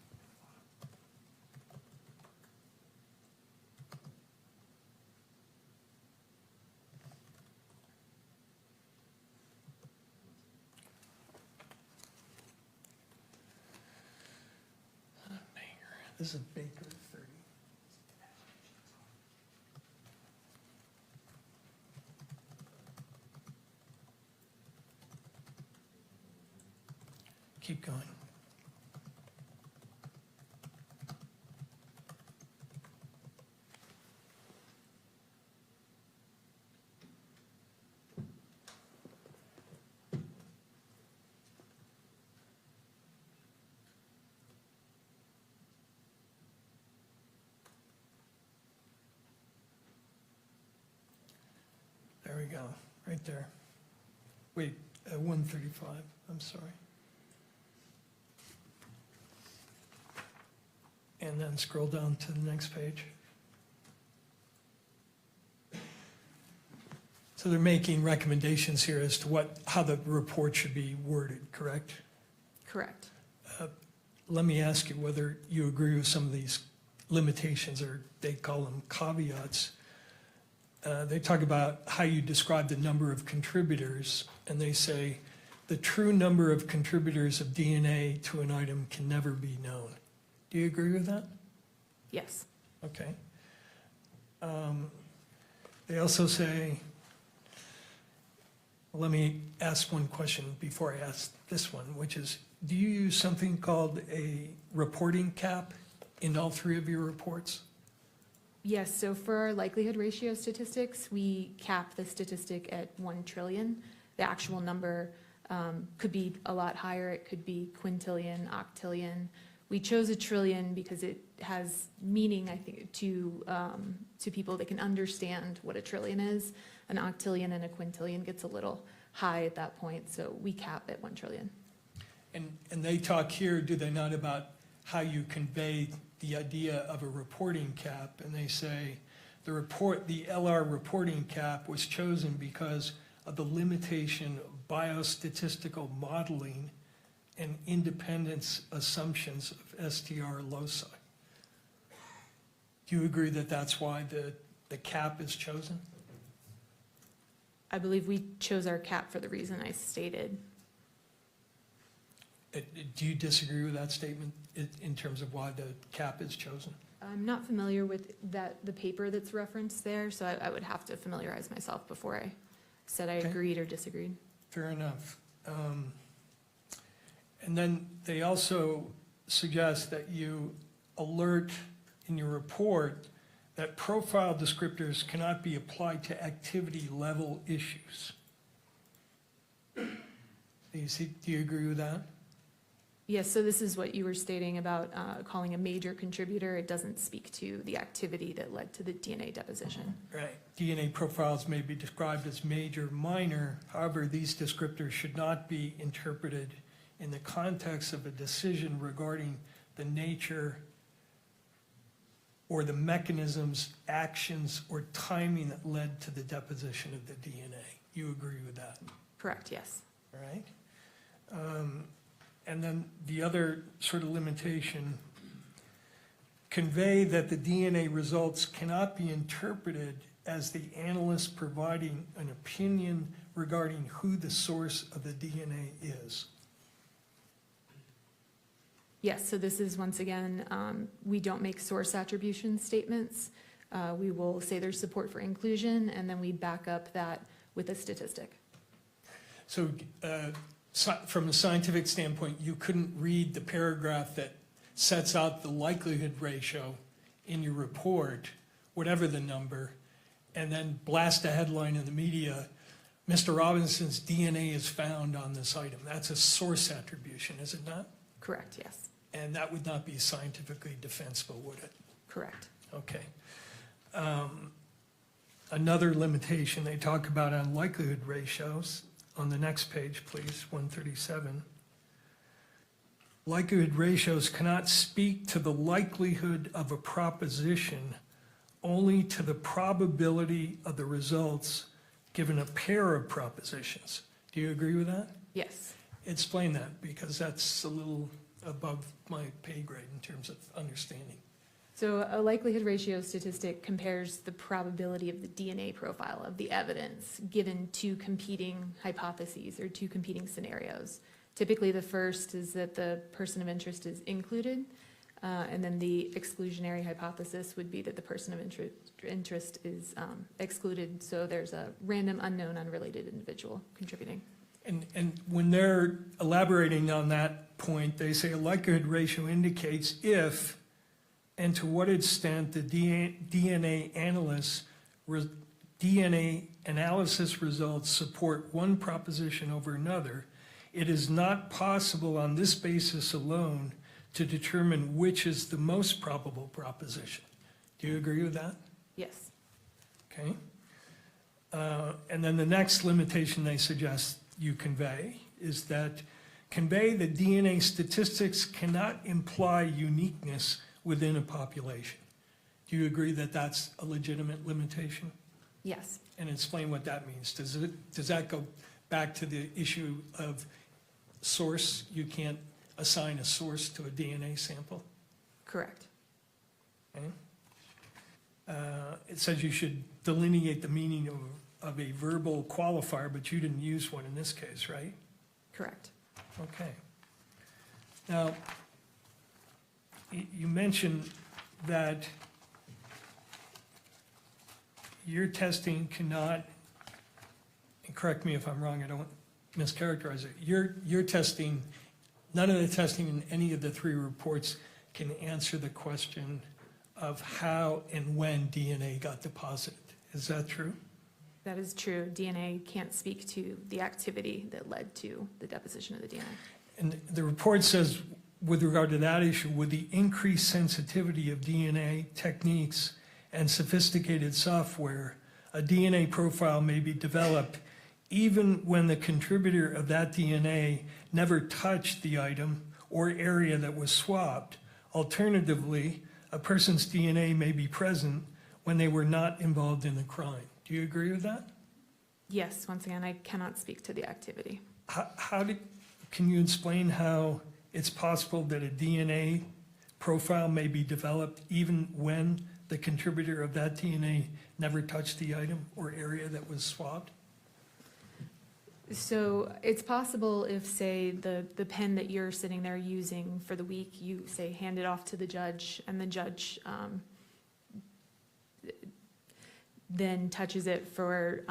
This is Baker 30. Keep going. There we go, right there. Wait, 135, I'm sorry. And then scroll down to the next page. So they're making recommendations here as to how the report should be worded, correct? Correct. Let me ask you whether you agree with some of these limitations, or they call them caveats. They talk about how you describe the number of contributors, and they say the true number of contributors of DNA to an item can never be known. Do you agree with that? Yes. Okay. They also say, let me ask one question before I ask this one, which is, do you use something called a reporting cap in all three of your reports? Yes, so for our likelihood ratio statistics, we cap the statistic at 1 trillion. The actual number could be a lot higher. It could be quintillion, octillion. We chose 1 trillion because it has meaning, I think, to people that can understand what 1 trillion is. An octillion and a quintillion gets a little high at that point, so we cap at 1 trillion. And they talk here, do they not, about how you convey the idea of a reporting cap? And they say the LR reporting cap was chosen because of the limitation of biostatistical modeling and independence assumptions of STR loci. Do you agree that that's why the cap is chosen? I believe we chose our cap for the reason I stated. Do you disagree with that statement in terms of why the cap is chosen? I'm not familiar with the paper that's referenced there, so I would have to familiarize myself before I said I Okay. agreed or disagreed. Fair enough. And then they also suggest that you alert in your report that profile descriptors cannot be applied to activity level issues. Do you agree with that? Yes, so this is what you were stating about calling a major contributor. It doesn't speak to the activity that led to the DNA deposition. Right. DNA profiles may be described as major, minor. However, these descriptors should not be interpreted in the context of a decision regarding the nature or the mechanisms, actions, or timing that led to the deposition of the DNA. You agree with that? Correct, yes. All right. And then the other sort of limitation, convey that the DNA results cannot be interpreted as the analyst providing an opinion regarding who the source of the DNA is. Yes, so this is, once again, we don't make source attribution statements. We will say there's support for inclusion, and then we back up that with a statistic. So from a scientific standpoint, you couldn't read the paragraph that sets out the likelihood ratio in your report, whatever the number, and then blast a headline in the media, Mr. Robinson's DNA is found on this item. That's a source attribution, is it not? Correct, yes. And that would not be scientifically defensible, would it? Correct. Okay. Another limitation they talk about on likelihood ratios, on the next page, please, 137. Likelihood ratios cannot speak to the likelihood of a proposition, only to the probability of the results given a pair of propositions. Do you agree with that? Yes. Explain that, because that's a little above my pay grade in terms of understanding. So a likelihood ratio statistic compares the probability of the DNA profile of the evidence given two competing hypotheses or two competing scenarios. Typically, the first is that the person of interest is included, and then the exclusionary hypothesis would be that the person of interest is excluded, so there's a random, unknown, unrelated individual contributing. And when they're elaborating on that point, they say a likelihood ratio indicates if and to what extent the DNA analysis results support one proposition over another. It is not possible on this basis alone to determine which is the most probable proposition. Do you agree with that? Yes. Okay. And then the next limitation they suggest you convey is that convey that DNA statistics cannot imply uniqueness within a population. Do you agree that that's a legitimate limitation? Yes. And explain what that means. Does that go back to the issue of source? You can't assign a source to a DNA sample? Correct. Okay. It says you should delineate the meaning of a verbal qualifier, but you didn't use one in this case, right? Correct. Okay. Now, you mentioned that your testing cannot, and correct me if I'm wrong, I don't mischaracterize it. Your testing, none of the testing in any of the three reports can answer the question of how and when DNA got deposited. Is that true? That is true. DNA can't speak to the activity that led to the deposition of the DNA. And the report says, with regard to that issue, with the increased sensitivity of DNA techniques and sophisticated software, a DNA profile may be developed even when the contributor of that DNA never touched the item or area that was swapped. Alternatively, a person's DNA may be present when they were not involved in the crime. Do you agree with that? Yes, once again, I cannot speak to the activity. Can you explain how it's possible that a DNA profile may be developed even when the contributor of that DNA never touched the item or area that was swapped? So it's possible if, say, the pen that you're sitting there using for the week, you say, hand it off to the judge, and the judge then touches it for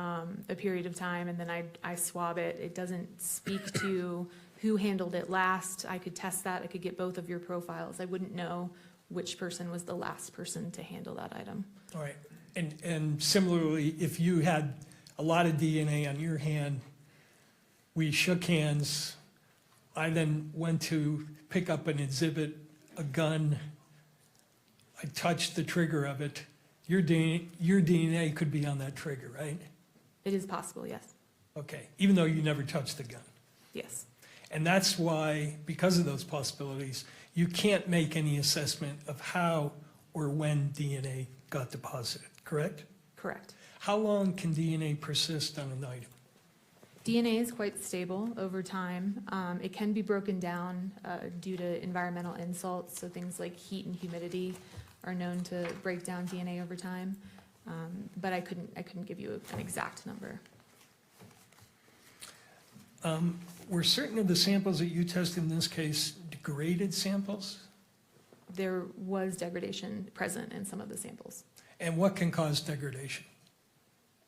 a period of time, and then I swab it. It doesn't speak to who handled it last. I could test that. I could get both of your profiles. I wouldn't know which person was the last person to handle that item. All right. And similarly, if you had a lot of DNA on your hand, we shook hands, I then went to pick up an exhibit, a gun, I touched the trigger of it, your DNA could be on that trigger, right? It is possible, yes. Okay, even though you never touched the gun. Yes, And that's why, because of those possibilities, you can't make any assessment of how or when DNA got deposited, correct? correct. How long can DNA persist on an item? DNA is quite stable over time. It can be broken down due to environmental insults, so things like heat and humidity are known to break down DNA over time. But I couldn't give you an exact number. Were certain of the samples that you tested in this case degraded samples? There was degradation present in some of the samples. And what can cause degradation?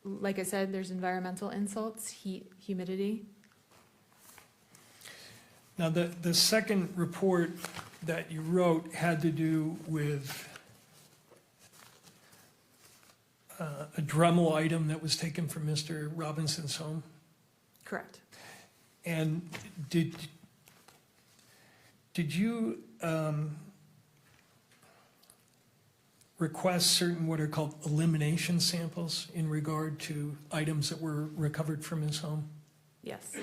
Like I said, there's environmental insults, heat, humidity. Now, the second report that you wrote had to do with a Dremel item that was taken from Mr. Robinson's home. Correct. And did you request certain what are called elimination samples in regard to items that were recovered from his home? Yes.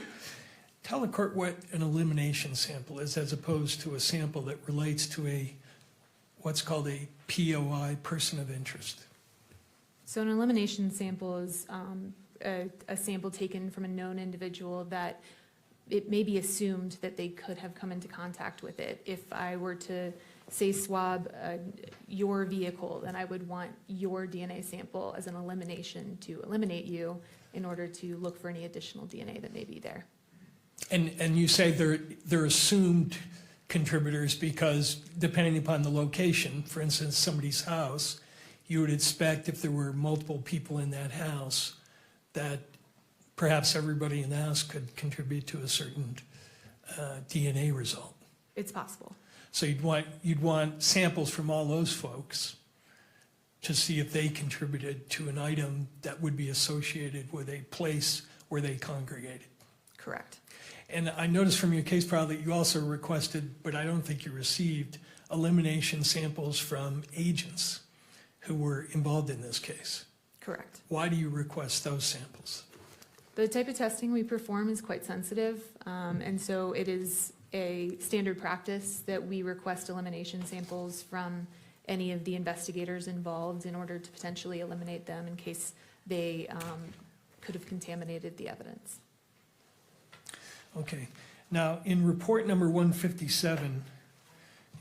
Tell the court what an elimination sample is as opposed to a sample that relates to what's called a POI, person of interest. So an elimination sample is a sample taken from a known individual that it may be assumed that they could have come into contact with it. If I were to, say, swab your vehicle, then I would want your DNA sample as an elimination to eliminate you in order to look for any additional DNA that may be there. And you say they're assumed contributors because depending upon the location, for instance, somebody's house, you would expect if there were multiple people in that house that perhaps everybody in the house could contribute to a certain DNA result. It's possible. So you'd want samples from all those folks to see if they contributed to an item that would be associated with a place where they congregated. Correct. And I noticed from your case file that you also requested, but I don't think you received, elimination samples from agents who were involved in this case. Correct. Why do you request those samples? The type of testing we perform is quite sensitive, and so it is a standard practice that we request elimination samples from any of the investigators involved in order to potentially eliminate them in case they could have contaminated the evidence. Okay. Now, in report number 157,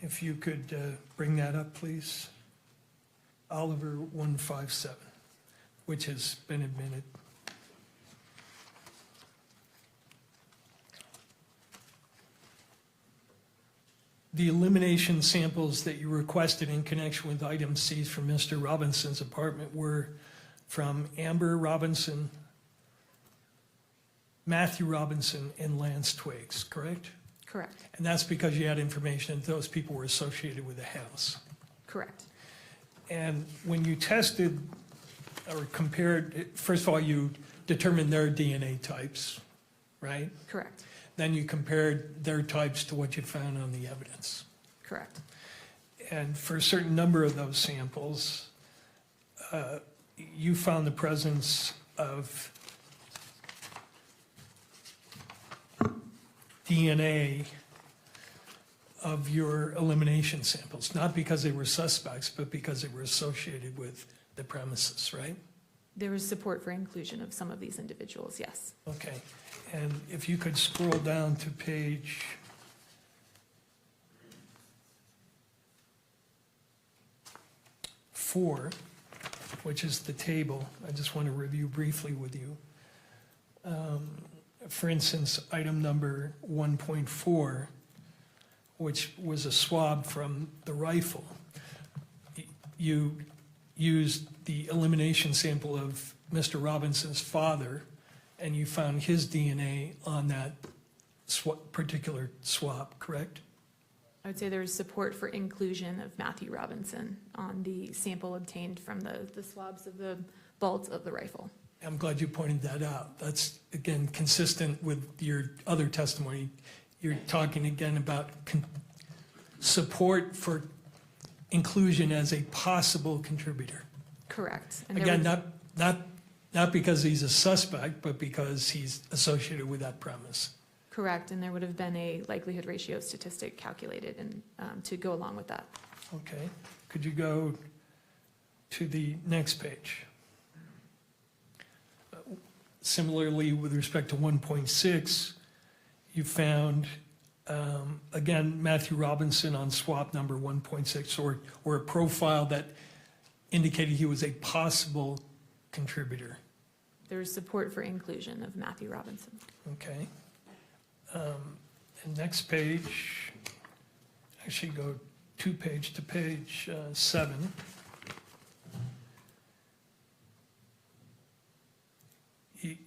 if you could bring that up, please. Oliver 157, which has been admitted. The elimination samples that you requested in connection with items seized from Mr. Robinson's apartment were from Amber Robinson, Matthew Robinson, and Lance Twiggs, correct? Correct. And that's because you had information that those people were associated with the house. Correct. And when you tested or compared, first of all, you determined their DNA types, right? Correct. Then you compared their types to what you found on the evidence. Correct. And for a certain number of those samples, you found the presence of DNA of your elimination samples, not because they were suspects, but because they were associated with the premises, right? There was support for inclusion of some of these individuals, yes. Okay, and if you could scroll down to page 4, which is the table, I just want to review briefly with you. For instance, item number 1.4, which was a swab from the rifle. You used the elimination sample of Mr. Robinson's father, and you found his DNA on that particular swab, correct? I would say there was support for inclusion of Matthew Robinson on the sample obtained from the swabs of the bolts of the rifle. I'm glad you pointed that out. That's, again, consistent with your other testimony. You're talking again about support for inclusion as a possible contributor. Correct. And there Again, was- not because he's a suspect, but because he's associated with that premise. Correct, and there would have been a likelihood ratio statistic calculated and to go along with that. Okay, could you go to the next page? Similarly, with respect to 1.6, you found, again, Matthew Robinson on swab number 1.6, or a profile that indicated he was a possible contributor. There was support for inclusion of Matthew Robinson. Okay. And next page, actually go page to page 7.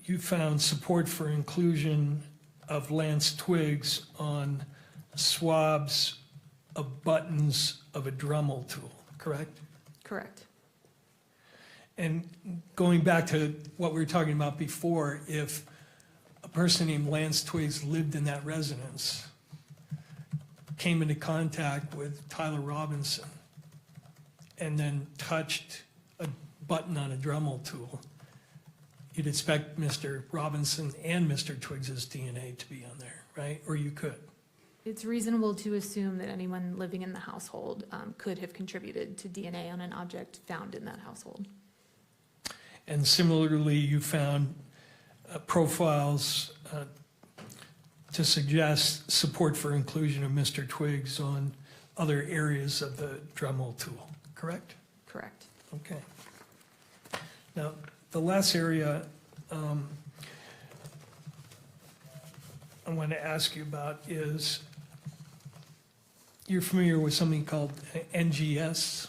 You found support for inclusion of Lance Twiggs on swabs of buttons of a Dremel tool, correct? Correct. And going back to what we were talking about before, if a person named Lance Twiggs lived in that residence, came into contact with Tyler Robinson, and then touched a button on a Dremel tool, you'd expect Mr. Robinson and Mr. Twiggs's DNA to be on there, right? Or you could. It's reasonable to assume that anyone living in the household could have contributed to DNA on an object found in that household. And similarly, you found profiles to suggest support for inclusion of Mr. Twiggs on other areas of the Dremel tool, correct? Correct. Okay. Now, the last area I want to ask you about is, you're familiar with something called NGS?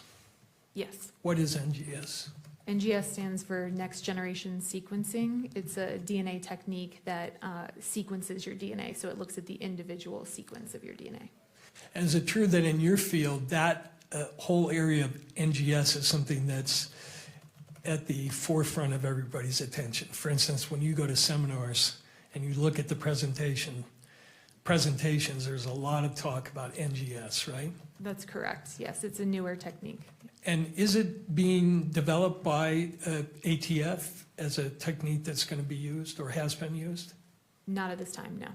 Yes. What is NGS? NGS stands for Next Generation Sequencing. It's a DNA technique that sequences your DNA, so it looks at the individual sequence of your DNA. And is it true that in your field, that whole area of NGS is something that's at the forefront of everybody's attention? For instance, when you go to seminars and you look at the presentations, there's a lot of talk about NGS, right? That's correct. Yes, it's a newer technique. And is it being developed by ATF as a technique that's going to be used or has been used? Not at this time, no.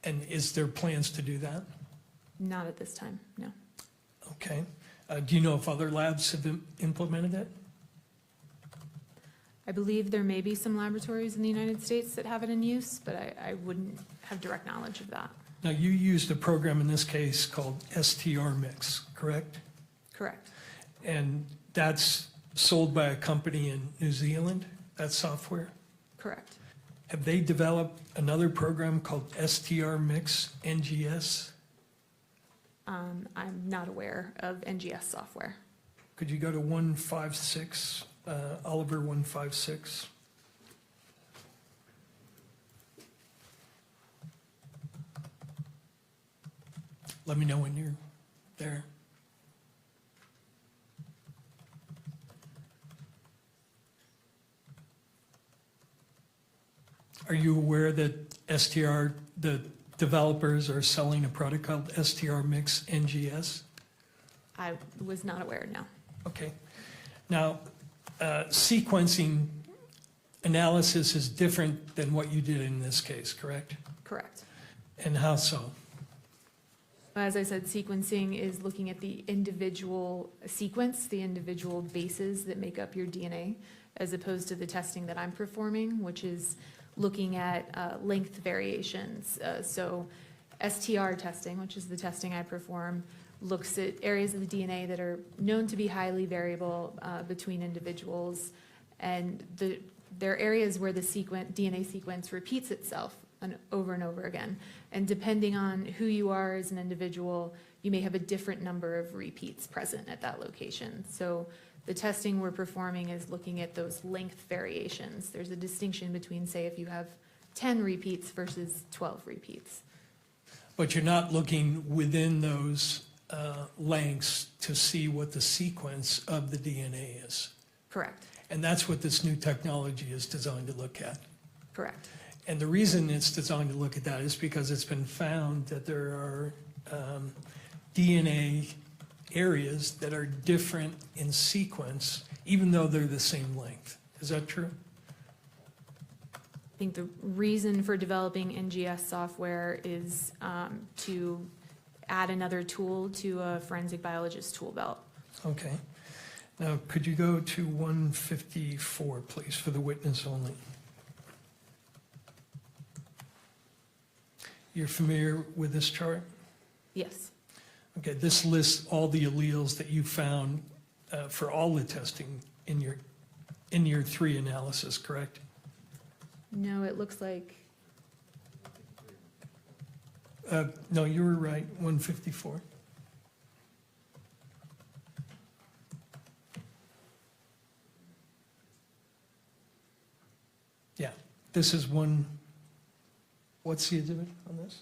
And is there plans to do that? Not at this time, no. Okay. Do you know if other labs have implemented it? I believe there may be some laboratories in the United States that have it in use, but I wouldn't have direct knowledge of that. Now, you used a program in this case called STR Mix, correct? Correct. And that's sold by a company in New Zealand, that software? Correct. Have they developed another program called STR Mix NGS? I'm not aware of NGS software. Could you go to 156, Oliver 156? Let me know when you're there. Are you aware that STR, the developers are selling a product called STR Mix NGS? I was not aware, no. Okay. Now, sequencing analysis is different than what you did in this case, correct? Correct. And how so? As I said, sequencing is looking at the individual sequence, the individual bases that make up your DNA, as opposed to the testing that I'm performing, which is looking at length variations. So STR testing, which is the testing I perform, looks at areas of the DNA that are known to be highly variable between individuals. And the there are areas where the DNA sequence repeats itself over and over again. And depending on who you are as an individual, you may have a different number of repeats present at that location. So the testing we're performing is looking at those length variations. There's a distinction between, say, if you have 10 repeats versus 12 repeats. But you're not looking within those lengths to see what the sequence of the DNA is. Correct, And that's what this new technology is designed to look at. correct. And the reason it's designed to look at that is because it's been found that there are DNA areas that are different in sequence, even though they're the same length. Is that true? I think the reason for developing NGS software is to add another tool to a forensic biologist tool belt. Okay. Now, could you go to 154, please, for the witness only? You're familiar with this chart? Yes, Okay, this lists all the alleles that you found for all the testing in your 3 analysis, correct? no, it looks like, No, you were right, 154. Yeah, this is one, what's the exhibit on this?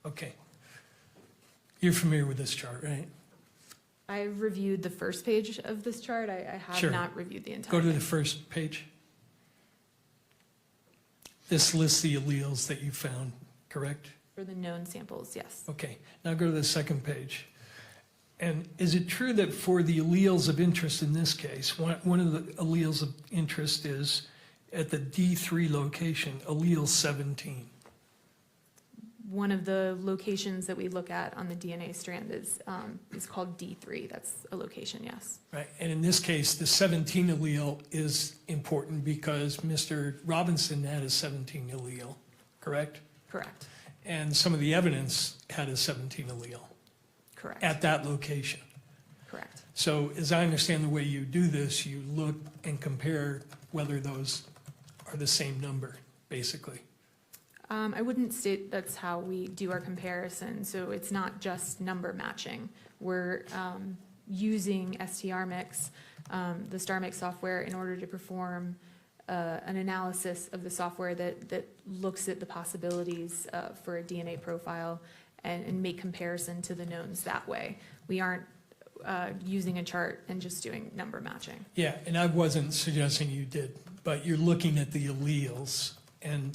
Okay. You're familiar with this chart, right? I reviewed the first page of this chart. I Sure. have not reviewed the entire Go to thing. the first page. This lists the alleles that you found, correct? For the known samples, yes. Okay, now go to the second page. And is it true that for the alleles of interest in this case, one of the alleles of interest is at the D3 location, allele 17? One of the locations that we look at on the DNA strand is called D3. That's a location, yes. Right, and in this case, the 17 allele is important because Mr. Robinson had a 17 allele, correct? Correct, And some of the evidence had a 17 allele correct, at that location. correct. So as I understand the way you do this, you look and compare whether those are the same number, basically. I wouldn't state that's how we do our comparison, so it's not just number matching. We're using STRmix, the StarMix software, in order to perform an analysis of the software that looks at the possibilities for a DNA profile and make comparison to the knowns that way. We aren't using a chart and just doing number matching. Yeah, and I wasn't suggesting you did, but you're looking at the alleles and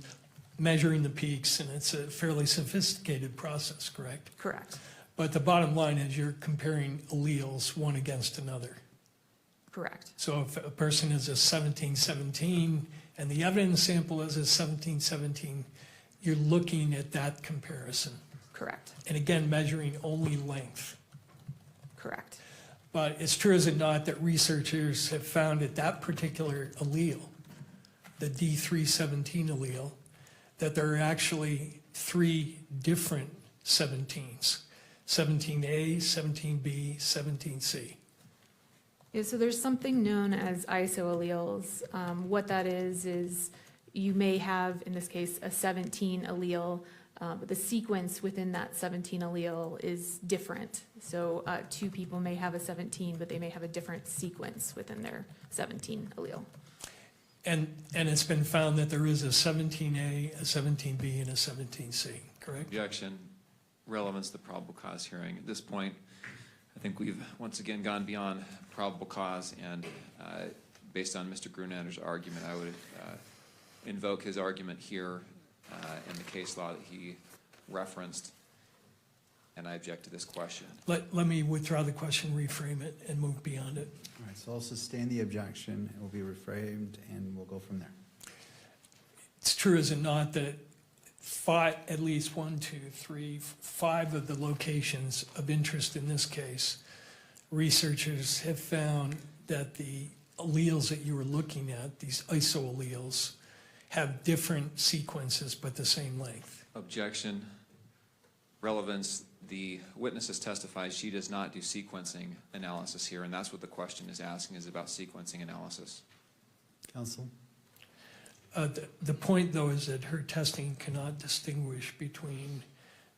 measuring the peaks, and it's a fairly sophisticated process, correct? Correct, But the bottom line is you're comparing alleles one against another. correct, So if a person is a 1717 and the evidence sample is a 1717, you're looking at that comparison. correct, And again, measuring only length. correct. But it's true, is it not, that researchers have found that that particular allele, the D317 allele, that there are actually 3 different 17s, 17A, 17B, 17C. Yeah, so there's something known as isoalleles. What that is you may have, in this case, a 17 allele, but the sequence within that 17 allele is different. So 2 people may have a 17, but they may have a different sequence within their 17 allele. And it's been found that there is a 17A, a 17B, and a 17C, correct? Objection, relevance to the probable cause hearing. At this point, I think we've once again gone beyond probable cause, and based on Mr. Grunlander's argument, I would invoke his argument here in the case law that he referenced, and I object to this question. Let me withdraw the question, reframe it, and move beyond it. All right, so I'll sustain the objection, it will be reframed, and we'll go from there. It's true, is it not, that at least 1, 2, 3, 5 of the locations of interest in this case, researchers have found that the alleles that you were looking at, these isoalleles, have different sequences but the same length. Objection. relevance, the witness has testified she does not do sequencing analysis here, and that's what the question is asking, is about sequencing analysis. Counsel? The point, though, is that her testing cannot distinguish between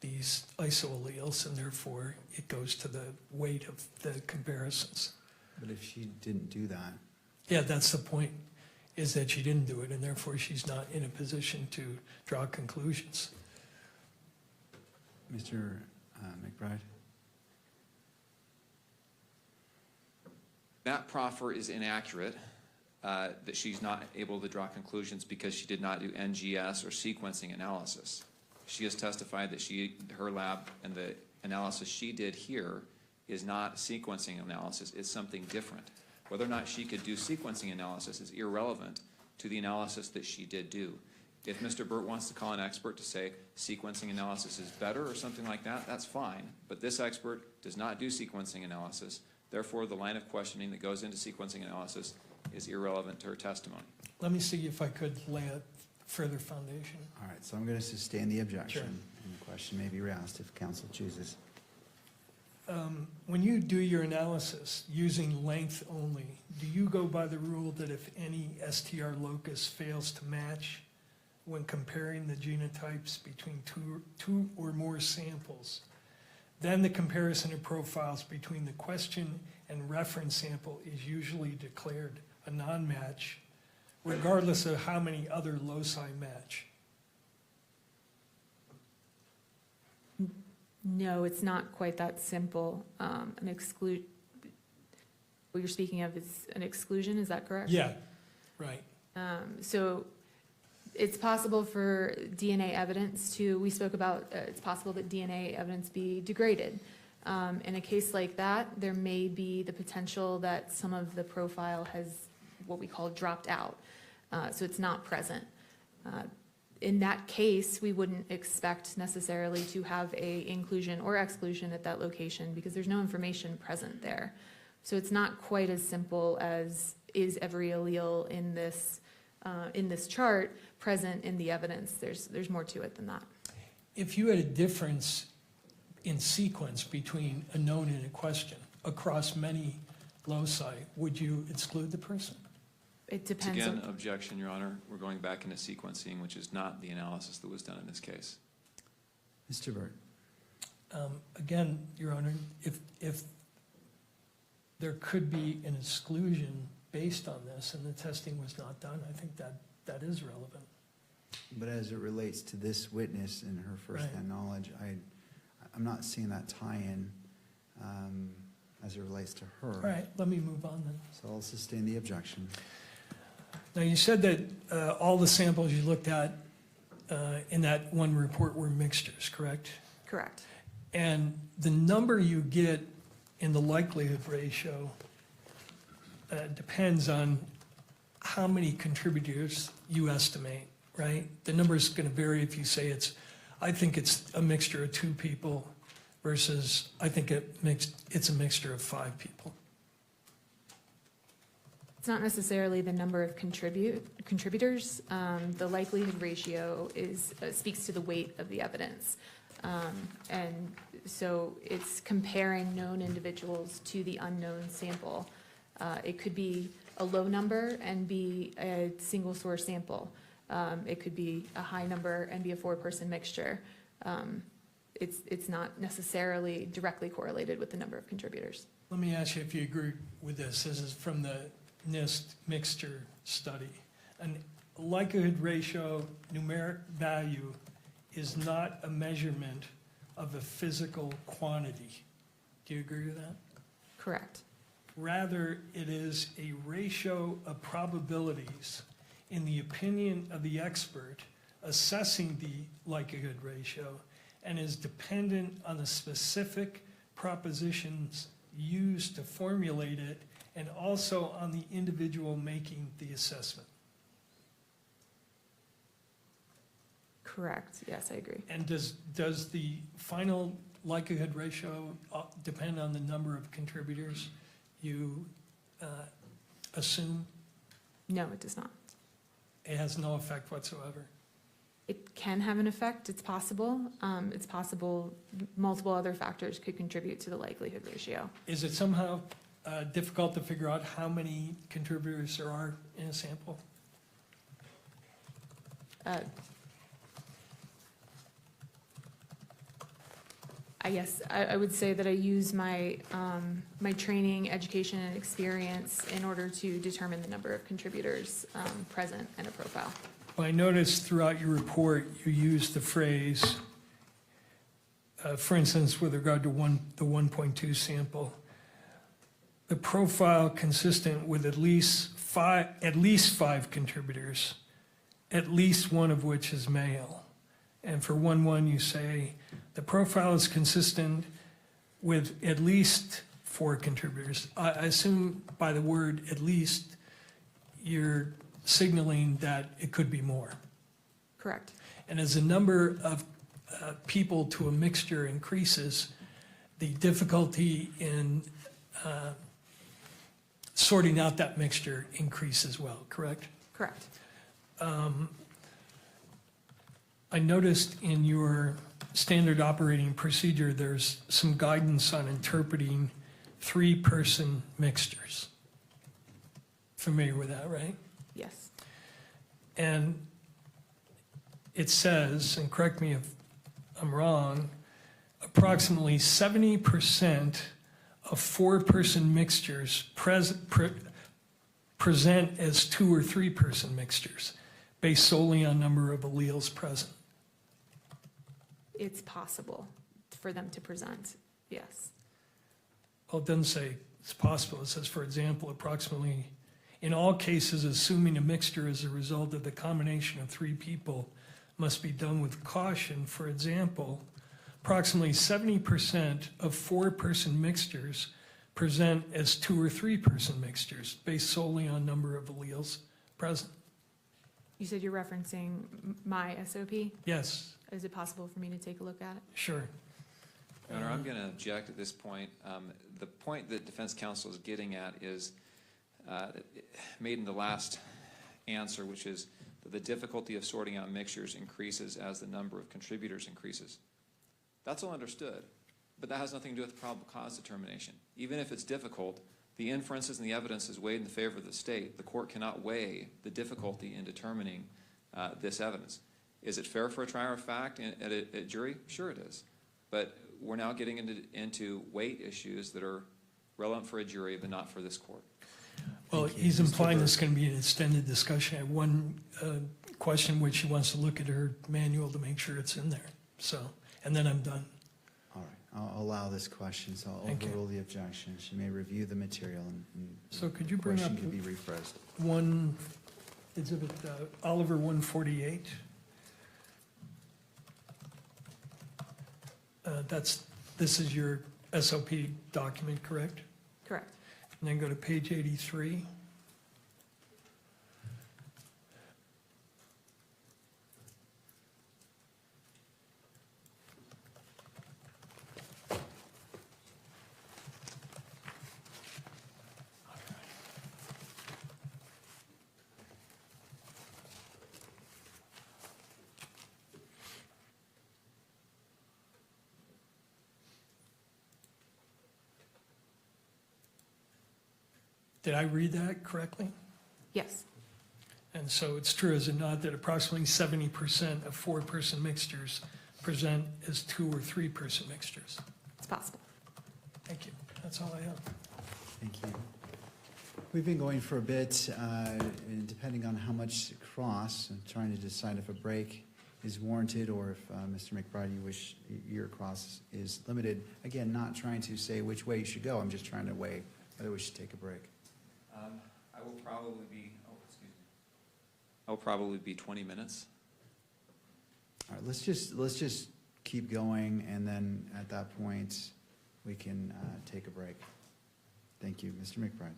these isoalleles, and therefore it goes to the weight of the comparisons. But if she didn't do that, Yeah, that's the point, is that she didn't do it, and therefore she's not in a position to draw conclusions. Mr. McBride? That proffer is inaccurate, that she's not able to draw conclusions because she did not do NGS or sequencing analysis. She has testified that her lab and the analysis she did here is not sequencing analysis, it's something different. Whether or not she could do sequencing analysis is irrelevant to the analysis that she did do. If Mr. Burt wants to call an expert to say sequencing analysis is better or something like that, that's fine. But this expert does not do sequencing analysis. Therefore, the line of questioning that goes into sequencing analysis is irrelevant to her testimony. Let me see if I could lay a further foundation. All right, so I'm going to sustain the objection. Sure. And the question may be re-asked if counsel chooses. When you do your analysis using length only, do you go by the rule that if any STR locus fails to match when comparing the genotypes between two or more samples, then the comparison of profiles between the question and reference sample is usually declared a non-match, regardless of how many other loci match? No, it's not quite that simple. What you're speaking of is an exclusion, is that correct? Yeah, right. So it's possible for DNA evidence we spoke about, it's possible that DNA evidence be degraded. In a case like that, there may be the potential that some of the profile has what we call dropped out. So it's not present. In that case, we wouldn't expect necessarily to have a inclusion or exclusion at that location because there's no information present there. So it's not quite as simple as is every allele in this chart present in the evidence. There's more to it than that. If you had a difference in sequence between a known and a question across many loci, would you exclude the person? It depends Again, on, objection, Your Honor. We're going back into sequencing, which is not the analysis that was done in this case. Mr. Burt? Again, Your Honor, if there could be an exclusion based on this and the testing was not done, I think that is relevant. But as it relates to this witness and her firsthand knowledge, I'm not seeing that tie-in as it relates to her. All right, let me move on then. So I'll sustain the objection. Now, you said that all the samples you looked at in that one report were mixtures, correct? correct. And the number you get in the likelihood ratio depends on how many contributors you estimate, right? The number is going to vary if you say I think it's a mixture of 2 people versus I think it's a mixture of 5 people. It's not necessarily the number of contributors. The likelihood ratio speaks to the weight of the evidence. And so it's comparing known individuals to the unknown sample. It could be a low number and be a single source sample. It could be a high number and be a 4-person mixture. It's not necessarily directly correlated with the number of contributors. Let me ask you if you agree with this. This is from the NIST mixture study. An likelihood ratio numeric value is not a measurement of a physical quantity. Do you agree with that? Correct. Rather, it is a ratio of probabilities in the opinion of the expert assessing the likelihood ratio and is dependent on the specific propositions used to formulate it and also on the individual making the assessment. Correct. Yes, I agree. And does the final likelihood ratio depend on the number of contributors you assume? No, it does not. It has no effect whatsoever. it can have an effect, it's possible. It's possible multiple other factors could contribute to the likelihood ratio. Is it somehow difficult to figure out how many contributors there are in a sample? I guess I would say that I use my, my training, education, and experience in order to determine the number of contributors present in a profile. Well, I noticed throughout your report, you used the phrase, for instance, with regard to the 1.2 sample, the profile consistent with at least five contributors, at least one of which is male. And for 1.1, you say, the profile is consistent with at least 4 contributors. I assume by the word at least, you're signaling that it could be more. Correct. And as the number of people to a mixture increases, the difficulty in sorting out that mixture increases as well, correct? Correct. I noticed in your standard operating procedure, there's some guidance on interpreting 3-person mixtures. Familiar with that, right? Yes. And it says, and correct me if I'm wrong, approximately 70% of 4-person mixtures present as 2 or 3-person mixtures, based solely on number of alleles present. It's possible for them to present, yes. Well, it doesn't say it's possible. It says, for example, approximately, in all cases, assuming a mixture is a result of the combination of 3 people must be done with caution. For example, approximately 70% of 4-person mixtures present as 2 or 3-person mixtures, based solely on number of alleles present. You said you're referencing my SOP? Yes, Is it possible for me to take a look at it? sure. Your Honor, I'm going to object at this point. The point that defense counsel is getting at is made in the last answer, which is that the difficulty of sorting out mixtures increases as the number of contributors increases. That's all understood, but that has nothing to do with probable cause determination. Even if it's difficult, the inferences and the evidence is weighed in the favor of the state. The court cannot weigh the difficulty in determining this evidence. Is it fair for a trier of fact at a jury? Sure it is. But we're now getting into weight issues that are relevant for a jury, but not for this court. Well, he's implying this is going to be an extended discussion. I have one question which he wants to look at her manual to make sure it's in there. So, and then I'm done. All right, I'll allow this question, so I'll Thank you. overrule the objection. She may review the material and So could you the bring question up can be rephrased. one exhibit, Oliver 148? This is your SOP document, correct? Correct. And then go to page 83. Did I read that correctly? Yes, And so it's true, is it not, that approximately 70% of 4-person mixtures present as 2 or 3-person mixtures? it's possible. Thank you. That's all I have. Thank you. We've been going for a bit, and depending on how much cross, I'm trying to decide if a break is warranted or if, Mr. McBride, you wish your cross is limited. Again, not trying to say which way you should go, I'm just trying to weigh whether we should take a break. I will probably be, I will probably be 20 minutes. All right, let's just keep going, and then at that point, we can take a break. Thank you, Mr. McBride.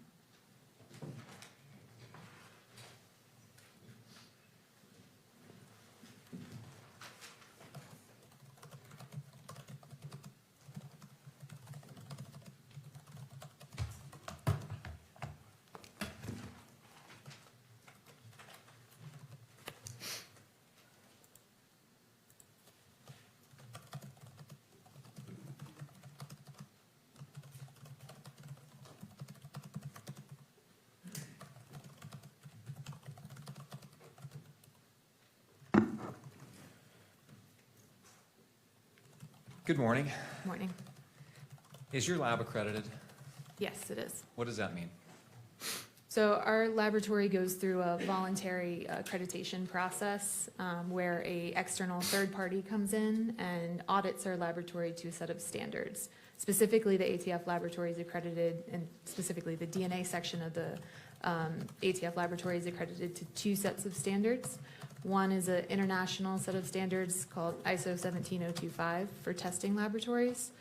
Good morning. Morning. Is your lab accredited? Yes, it is. What does that mean? So our laboratory goes through a voluntary accreditation process where a external third party comes in and audits our laboratory to a set of standards. Specifically, the ATF laboratory is accredited, and specifically the DNA section of the ATF laboratory is accredited to 2 sets of standards. One is an international set of standards called ISO 17025 for testing laboratories.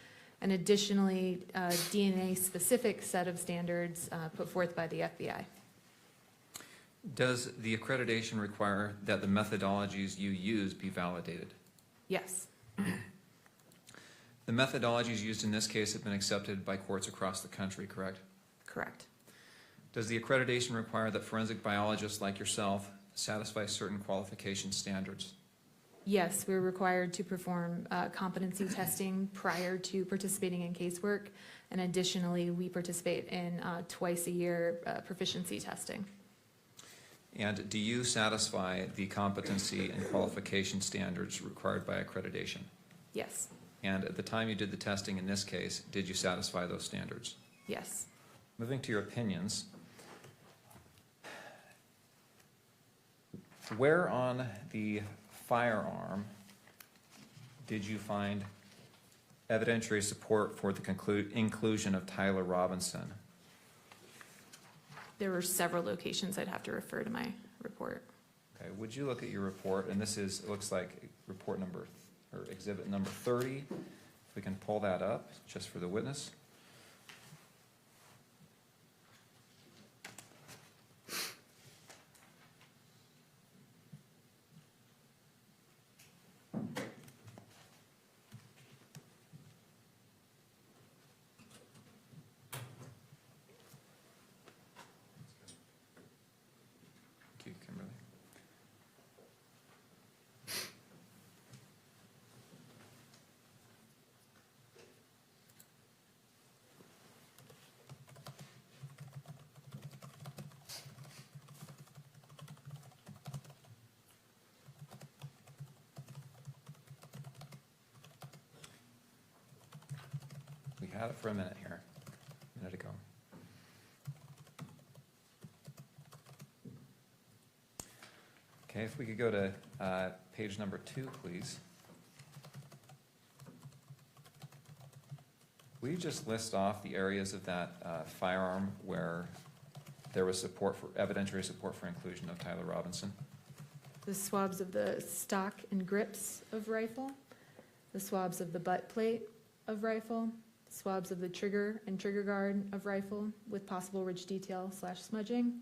And additionally, a DNA-specific set of standards put forth by the FBI. Does the accreditation require that the methodologies you use be validated? Yes, The methodologies used in this case have been accepted by courts across the country, correct? correct. Does the accreditation require that forensic biologists like yourself satisfy certain qualification standards? Yes, we're required to perform competency testing prior to participating in casework. And additionally, we participate in twice a year proficiency testing. And do you satisfy the competency and qualification standards required by accreditation? Yes, And at the time you did the testing in this case, did you satisfy those standards? yes. Moving to your opinions, where on the firearm did you find evidentiary support for the inclusion of Tyler Robinson? There were several locations. I'd have to refer to my report. Okay, would you look at your report, and this is, it looks like report number, or exhibit number 30. If we can pull that up, just for the witness. Thank you, Kimberly. We had it for a minute here, a minute ago. Okay, if we could go to page number 2, please. Will you just list off the areas of that firearm where there was support for, evidentiary support for inclusion of Tyler Robinson? The swabs of the stock and grips of rifle, the swabs of the butt plate of rifle, swabs of the trigger and trigger guard of rifle with possible ridge detail / smudging,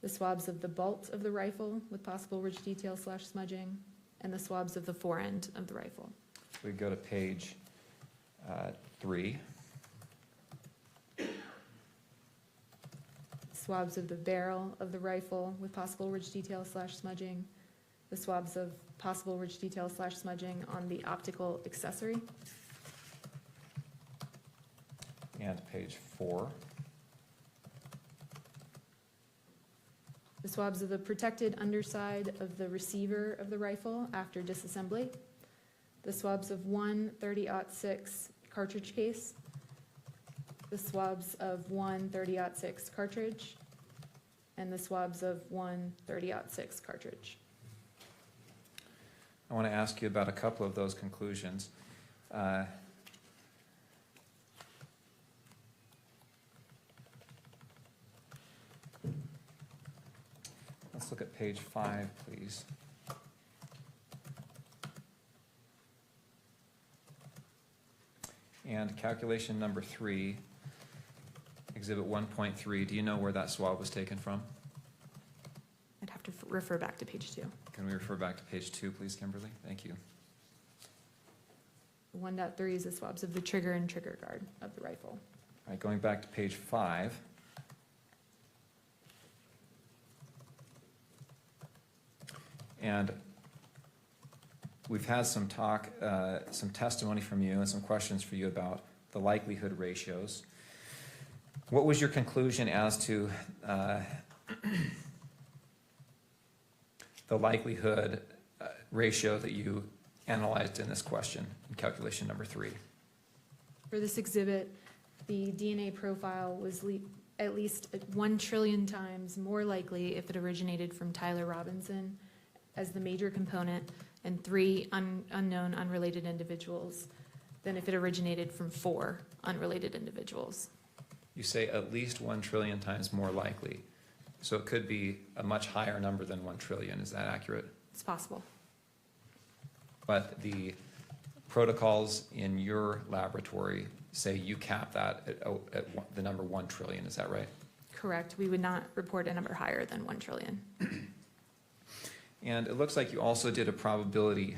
the swabs of the bolt of the rifle with possible ridge detail / smudging, and the swabs of the forend of the rifle. We go to page 3. Swabs of the barrel of the rifle with possible ridge detail / smudging, the swabs of possible ridge detail / smudging on the optical accessory. And page 4. The swabs of the protected underside of the receiver of the rifle after disassembly. The swabs of one 30-06 cartridge case. The swabs of one 30-06 cartridge. And the swabs of one 30-06 cartridge. I want to ask you about a couple of those conclusions. Let's look at page 5, please. And calculation number 3, exhibit 1.3, do you know where that swab was taken from? I'd have to refer back to page 2. Can we refer back to page 2, please, Kimberly? Thank you. 1.3 is the swabs of the trigger and trigger guard of the rifle. All right, going back to page 5. And we've had some talk, some testimony from you and some questions for you about the likelihood ratios. What was your conclusion as to the likelihood ratio that you analyzed in this question, in calculation number 3? For this exhibit, the DNA profile was at least 1 trillion times more likely if it originated from Tyler Robinson as the major component and 3 unknown unrelated individuals than if it originated from 4 unrelated individuals. You say at least 1 trillion times more likely. So it could be a much higher number than 1 trillion. Is that accurate? It's possible. But the protocols in your laboratory say you cap that at the number 1 trillion. Is that right? Correct. We would not report a number higher than 1 trillion. And it looks like you also did a probability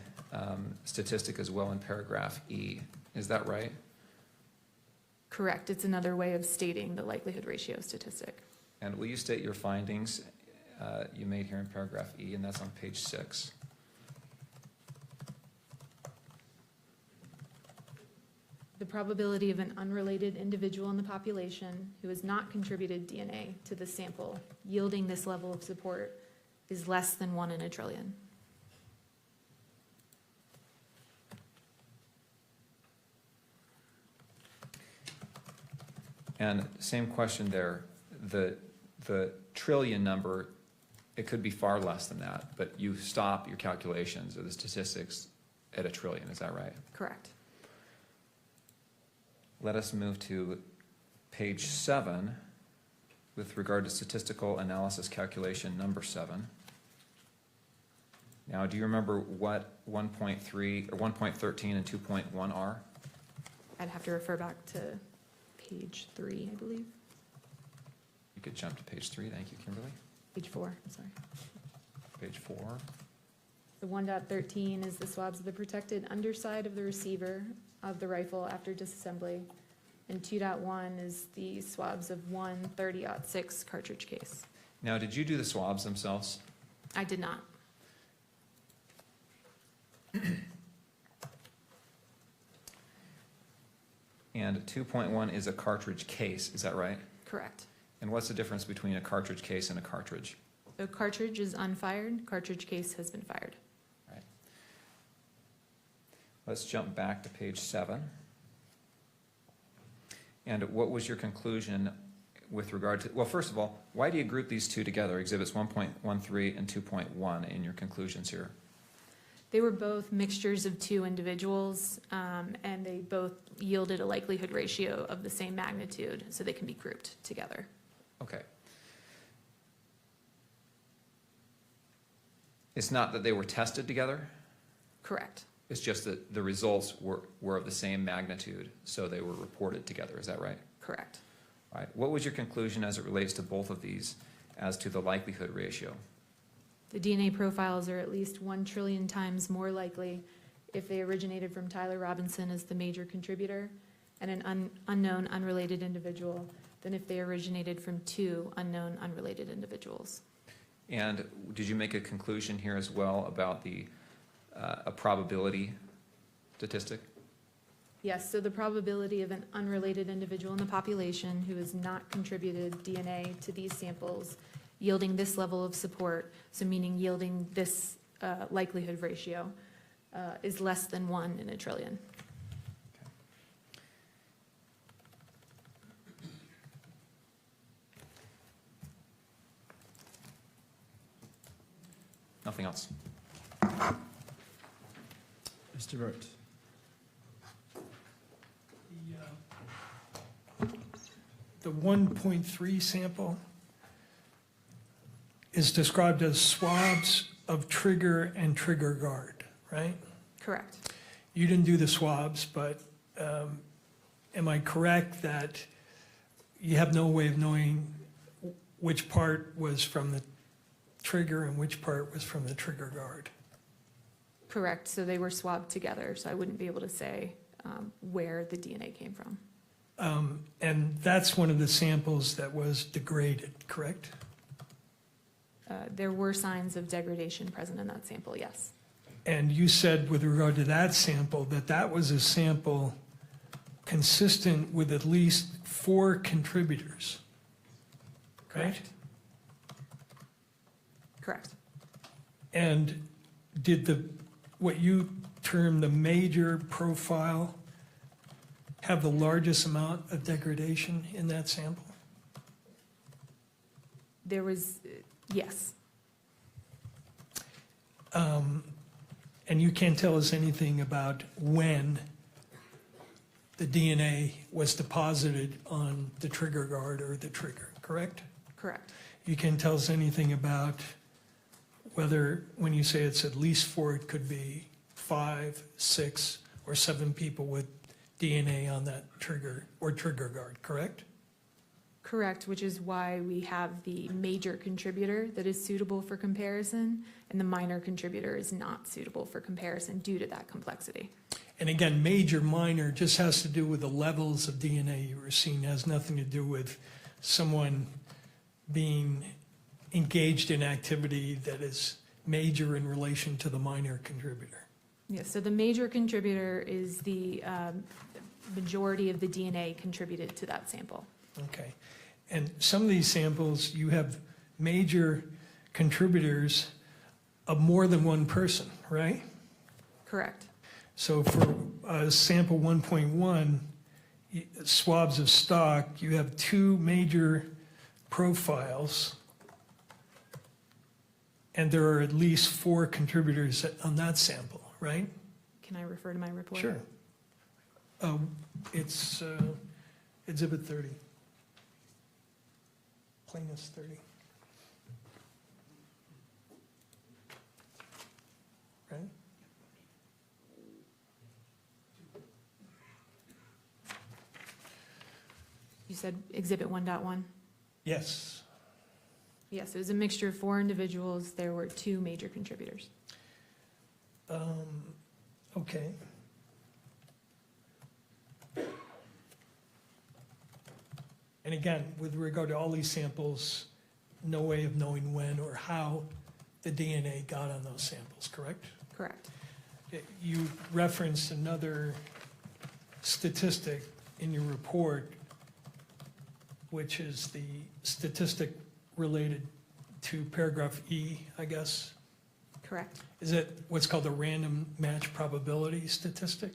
statistic as well in paragraph E. Is that right? Correct. It's another way of stating the likelihood ratio statistic. And will you state your findings you made here in paragraph E, and that's on page 6? The probability of an unrelated individual in the population who has not contributed DNA to the sample yielding this level of support is less than 1 in a trillion. And same question there. The trillion number, it could be far less than that, but you stop your calculations or the statistics at 1 trillion. Is that right? Correct. Let us move to page 7 with regard to statistical analysis calculation number 7. Now, do you remember what 1.3 or 1.13 and 2.1 are? I'd have to refer back to page 3, I believe. You could jump to page 3. Thank you, Kimberly. Page 4, sorry. Page 4. The 1.13 is the swabs of the protected underside of the receiver of the rifle after disassembly. And 2.1 is the swabs of one 30-06 cartridge case. Now, did you do the swabs themselves? I did not. And 2.1 is a cartridge case, is that right? Correct. And what's the difference between a cartridge case and a cartridge? The cartridge is unfired, cartridge case has been fired. Right. Let's jump back to page 7. And what was your conclusion with regard to, well, first of all, why do you group these two together, exhibits 1.13 and 2.1 in your conclusions here? They were both mixtures of 2 individuals, and they both yielded a likelihood ratio of the same magnitude, so they can be grouped together. Okay. It's not that they were tested together? Correct. It's just that the results were of the same magnitude, so they were reported together. Is that right? Correct. All right. What was your conclusion as it relates to both of these as to the likelihood ratio? The DNA profiles are at least 1 trillion times more likely if they originated from Tyler Robinson as the major contributor and an unknown unrelated individual than if they originated from 2 unknown unrelated individuals. And did you make a conclusion here as well about the a probability statistic? Yes, so the probability of an unrelated individual in the population who has not contributed DNA to these samples yielding this level of support, so meaning yielding this likelihood ratio, is less than 1 in a trillion. Nothing else? Mr. Burt. The 1.3 sample is described as swabs of trigger and trigger guard, right? Correct. You didn't do the swabs, but am I correct that you have no way of knowing which part was from the trigger and which part was from the trigger guard? Correct, so they were swabbed together, so I wouldn't be able to say where the DNA came from. And that's one of the samples that was degraded, correct? There were signs of degradation present in that sample, yes. And you said with regard to that sample, that that was a sample consistent with at least 4 contributors, right? Correct. And did what you term, the major profile, have the largest amount of degradation in that sample? There was, yes, And you can't tell us anything about when the DNA was deposited on the trigger guard or the trigger, correct? correct. You can't tell us anything about whether, when you say it's at least 4, it could be 5, 6, or 7 people with DNA on that trigger or trigger guard, correct? Correct, which is why we have the major contributor that is suitable for comparison, and the minor contributor is not suitable for comparison due to that complexity. And again, major, minor just has to do with the levels of DNA you were seeing, has nothing to do with someone being engaged in activity that is major in relation to the minor contributor. Yes, so the major contributor is the majority of the DNA contributed to that sample. Okay. And some of these samples, you have major contributors of more than one person, right? Correct. So for sample 1.1, swabs of stock, you have 2 major profiles, and there are at least 4 contributors on that sample, right? Can I refer to my report? Sure. It's Exhibit 30. Plaintiff's 30. Right? You said Exhibit 1.1? Yes. Yes, it was a mixture of 4 individuals. There were 2 major contributors. Okay. And again, with regard to all these samples, no way of knowing when or how the DNA got on those samples, correct? Correct. You referenced another statistic in your report, which is the statistic related to paragraph E, I guess. Correct. Is it what's called the random match probability statistic?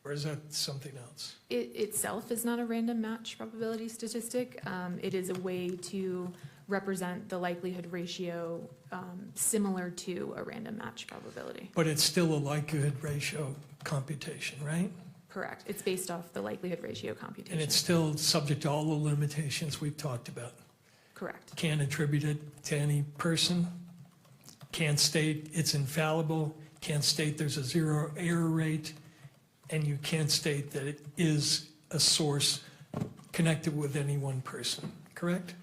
Or is that something else? It itself is not a random match probability statistic. It is a way to represent the likelihood ratio similar to a random match probability. But it's still a likelihood ratio computation, right? Correct. It's based off the likelihood ratio computation. And it's still subject to all the limitations we've talked about. Correct. Can't attribute it to any person, can't state it's infallible, can't state there's a 0 error rate, and you can't state that it is a source connected with any one person, correct?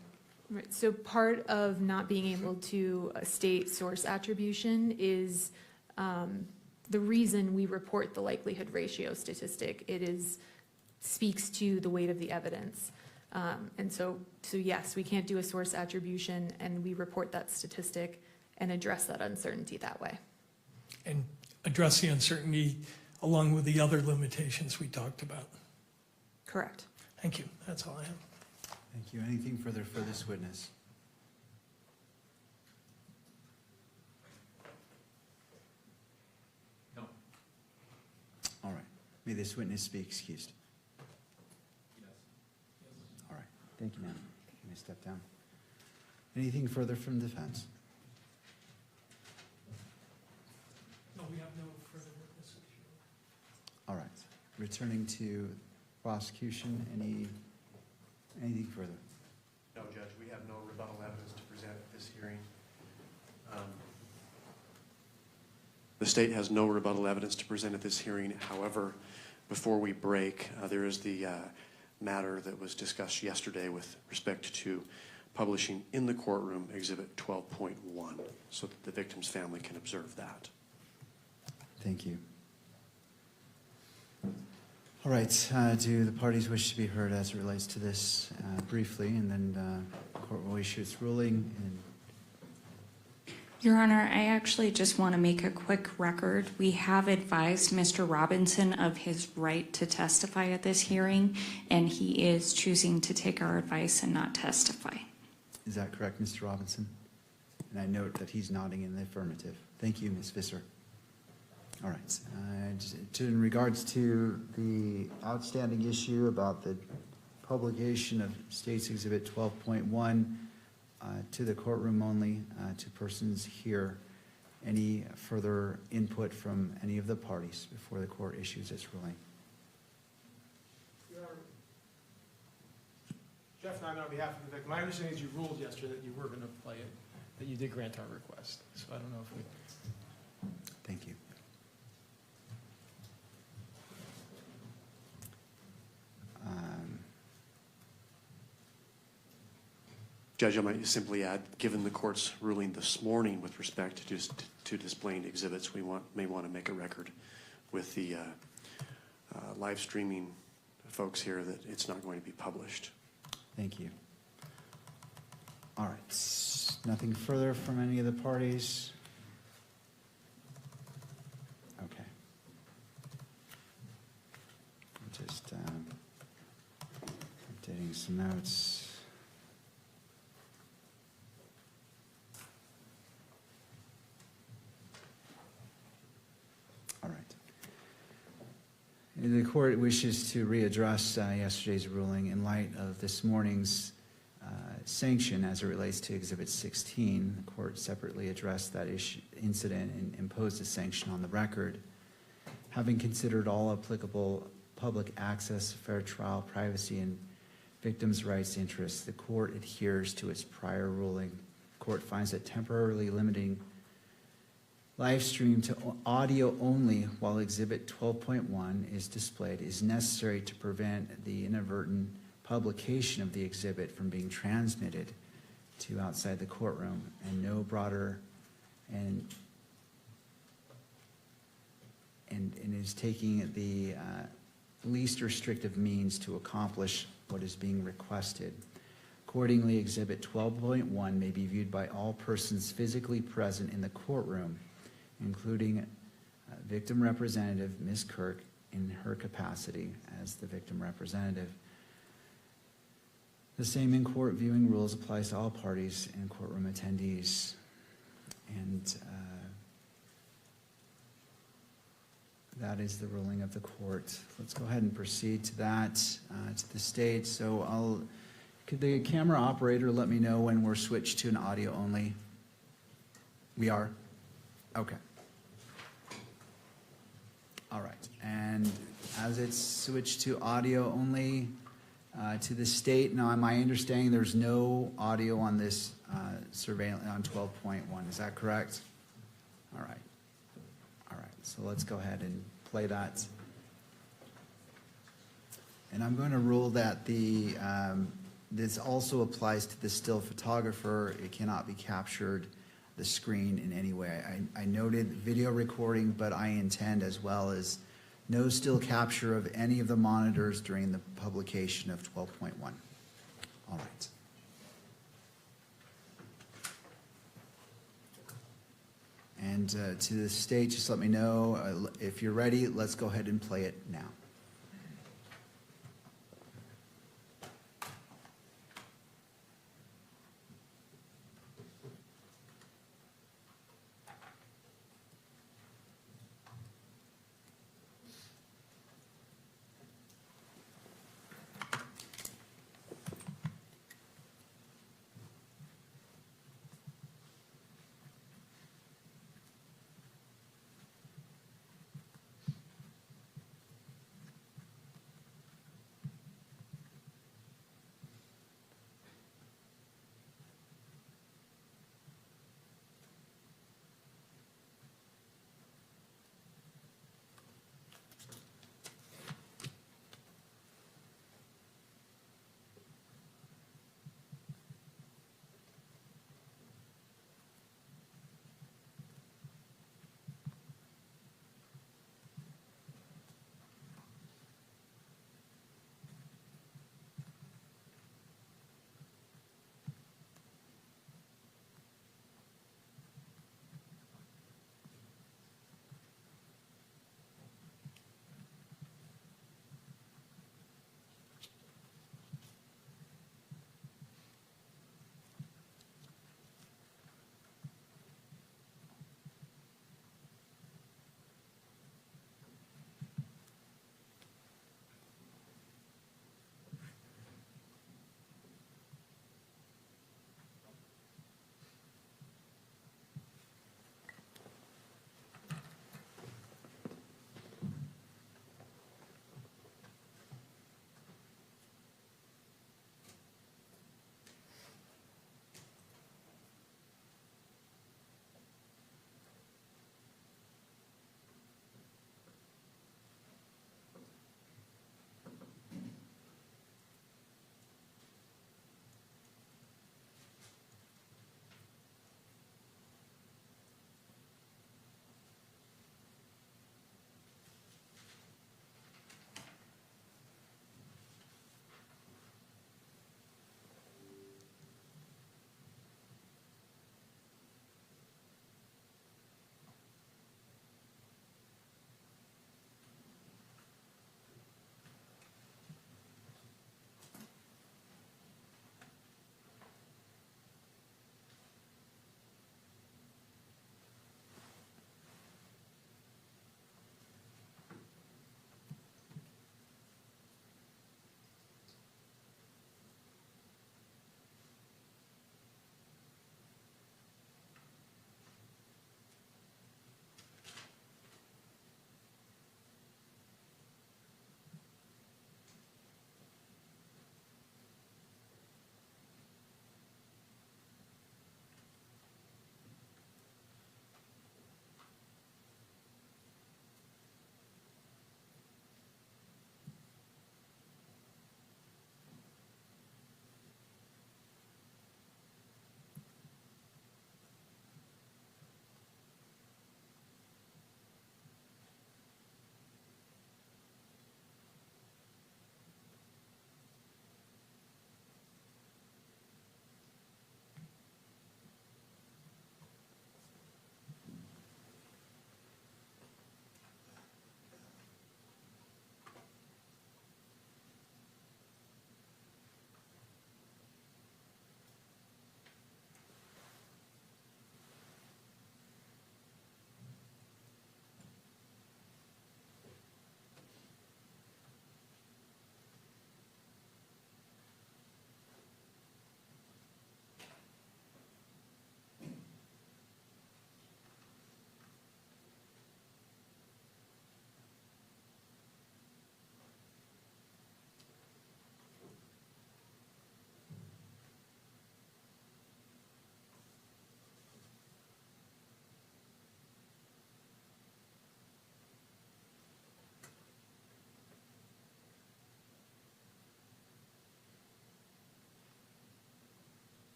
Right. So part of not being able to state source attribution is the reason we report the likelihood ratio statistic. It speaks to the weight of the evidence. And so yes, we can't do a source attribution, and we report that statistic and address that uncertainty that way. And address the uncertainty along with the other limitations we talked about. Correct. Thank you, that's all I have. Thank you. Anything further for this witness? No. All right. May this witness be excused. All right. Thank you, ma'am. You may step down. Anything further from defense? No, we have no further witnesses. All right. Returning to prosecution, anything further? No, Judge, we have no rebuttal evidence to present at this hearing. The state has no rebuttal evidence to present at this hearing. However, before we break, there is the matter that was discussed yesterday with respect to publishing in the courtroom Exhibit 12.1, so that the victim's family can observe that. Thank you. All right, do the parties wish to be heard as it relates to this briefly, and then the court will issue its ruling. And Your Honor, I actually just want to make a quick record. We have advised Mr. Robinson of his right to testify at this hearing, and he is choosing to take our advice and not testify. is that correct, Mr. Robinson? And I note that he's nodding in the affirmative. Thank you, Ms. Visser. All right. In regards to the outstanding issue about the publication of State's Exhibit 12.1 to the courtroom only, to persons here, any further input from any of the parties before the court issues its ruling? Your Honor, Jeff and I, on behalf of the victim, my understanding is you ruled yesterday that you were going to play it, that you did grant our request. So I don't know if we... Thank you. Judge, I might simply add, given the court's ruling this morning with respect to displaying exhibits, we may want to make a record with the live streaming folks here that it's not going to be published. Thank you. All right. Nothing further from any of the parties? Okay. I'm just updating some notes. All right. The court wishes to readdress yesterday's ruling in light of this morning's sanction as it relates to Exhibit 16. The court separately addressed that incident and imposed a sanction on the record. Having considered all applicable public access, fair trial, privacy, and victims' rights interests, the court adheres to its prior ruling. The court finds that temporarily limiting live stream to audio only while Exhibit 12.1 is displayed is necessary to prevent the inadvertent publication of the exhibit from being transmitted to outside the courtroom, and no broader and is taking the least restrictive means to accomplish what is being requested. Accordingly, Exhibit 12.1 may be viewed by all persons physically present in the courtroom, including victim representative Ms. Kirk in her capacity as the victim representative. The same in-court viewing rules applies to all parties and courtroom attendees. And that is the ruling of the court. Let's go ahead and proceed to that, to the stage. So could the camera operator let me know when we're switched to an audio only? We are? Okay. All right. And as it's switched to audio only, to the state, now my understanding there's no audio on this surveillance on 12.1. Is that correct? All right. All right. So let's go ahead and play that. And I'm going to rule that this also applies to the still photographer. It cannot be captured the screen in any way. I noted video recording, but I intend as well as no still capture of any of the monitors during the publication of 12.1. All right. And to the stage, just let me know if you're ready. Let's go ahead and play it now.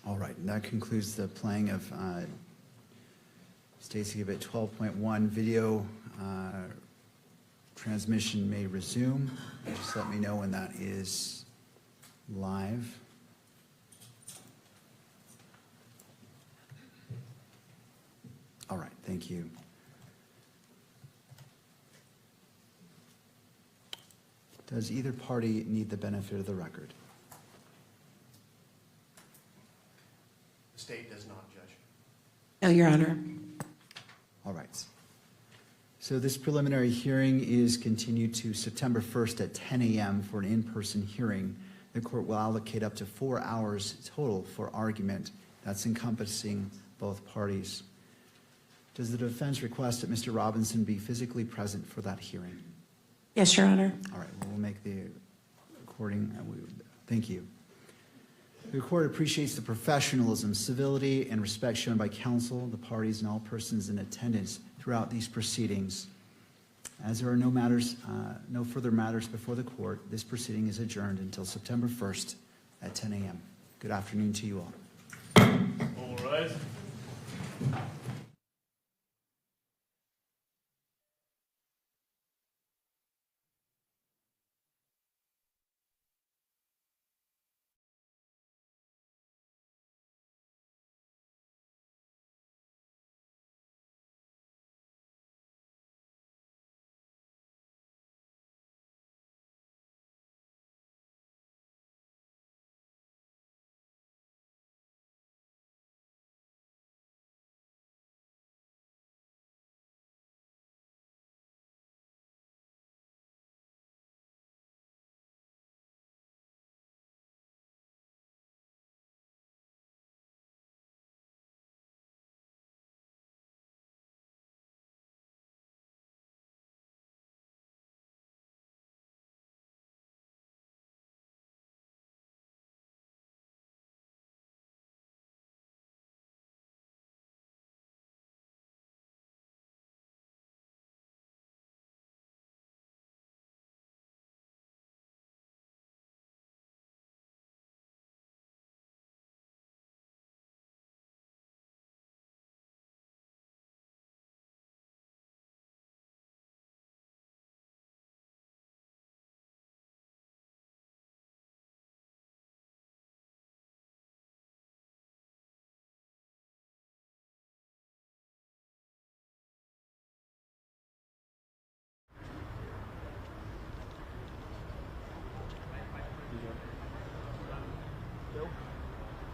All right, and that concludes the playing of Stacy Exhibit 12.1. Video transmission may resume. Just let me know when that is live. All right, thank you. Does either party need the benefit of the record? The state does not, Judge. No, Your Honor. All right. So this preliminary hearing is continued to September 1st at 10 a.m. for an in-person hearing. The court will allocate up to 4 hours total for argument. That's encompassing both parties. Does the defense request that Mr. Robinson be physically present for that hearing? Yes, Your Honor. All right, we'll make the recording. Thank you. The court appreciates the professionalism, civility, and respect shown by counsel, the parties, and all persons in attendance throughout these proceedings. As there are no further matters before the court, this proceeding is adjourned until September 1st at 10 a.m. Good afternoon to you all. All right.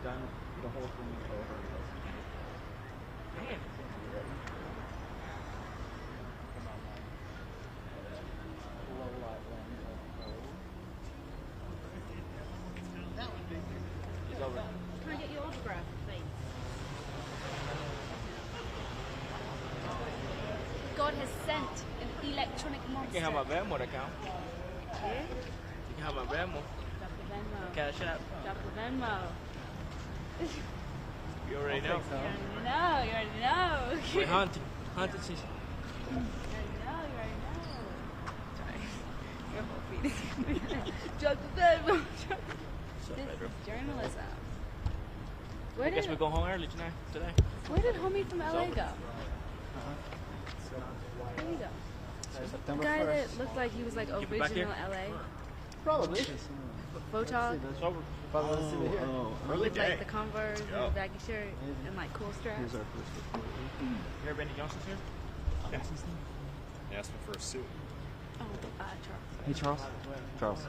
Done the whole thing over. Can I get your autograph, please? God has sent an electronic monster. You can have my Venmo account. Yeah? You can have my Venmo. Drop the Venmo. Cash App. Drop the Venmo. You already know. You already know. You already know. We're hunting. Hunting season. You already know. You already know. Sorry. Your whole feet is drop the Venmo. So, This Pedro. is journalism. I guess we go home early tonight. Today. Where did homie from LA go? Where did he go? The September guy 1st. that looked like he was like Keep it back original here? LA. Probably. Photog. It's over. With like the Converse and the baggy shirt and like cool straps. You heard Benny Johnson's here? Yeah. They asked me for a suit. Oh, Charles. Hey, Charles. Charles.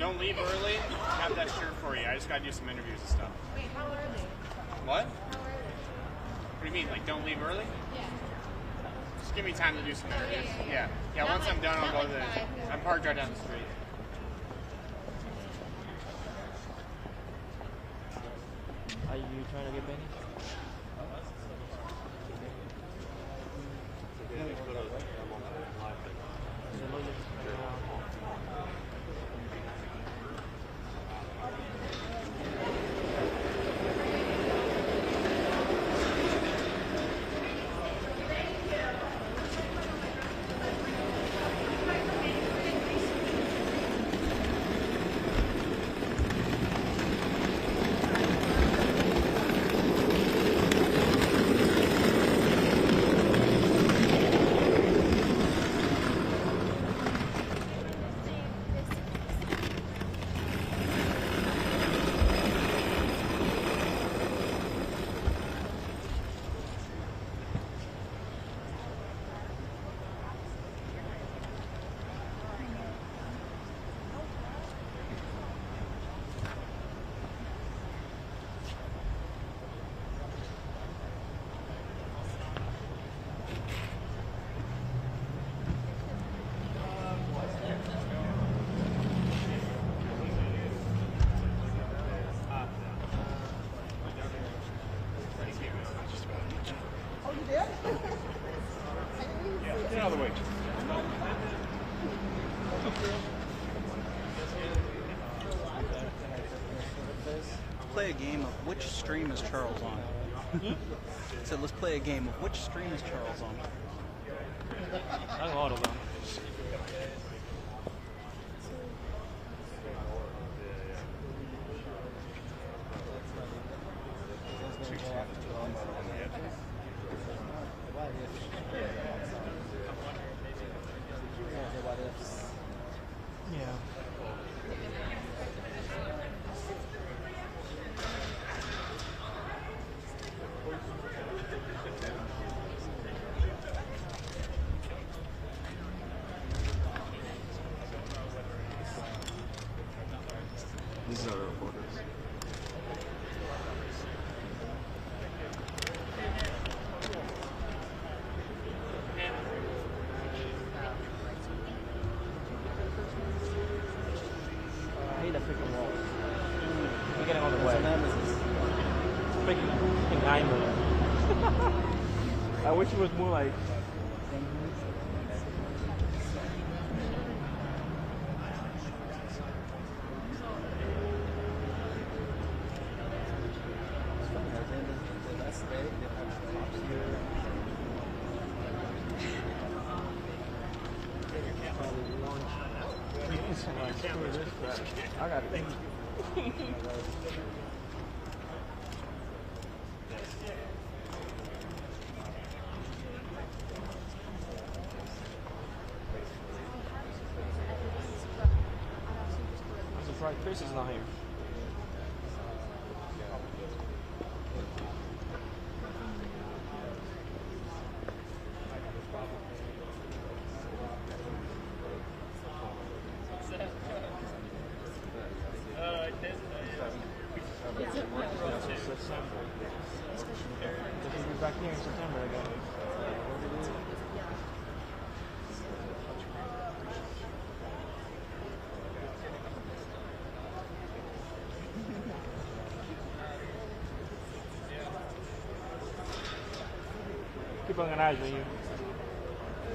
Don't leave early. I have that shirt for you. I just gotta do some interviews and stuff. Wait, how early? What? How early? What do you mean? Like, don't leave early? Yeah. Just give me time to do some interviews. yeah. Yeah, Not once like- I'm done, I'll not go like to the. 5. I'm parked right down the street. Are you trying to get Benny? Get out of the way. Play a game of which stream is Charles on? So let's play a game of which stream is Charles on? I got all of them. Yeah. These are reporters. I hate that freaking wall. We're getting on the way. Freaking nightmare. I wish it was more like. I got it. I'm surprised Chris is not here. We'll be back here in September again. Keep on an eyes on you.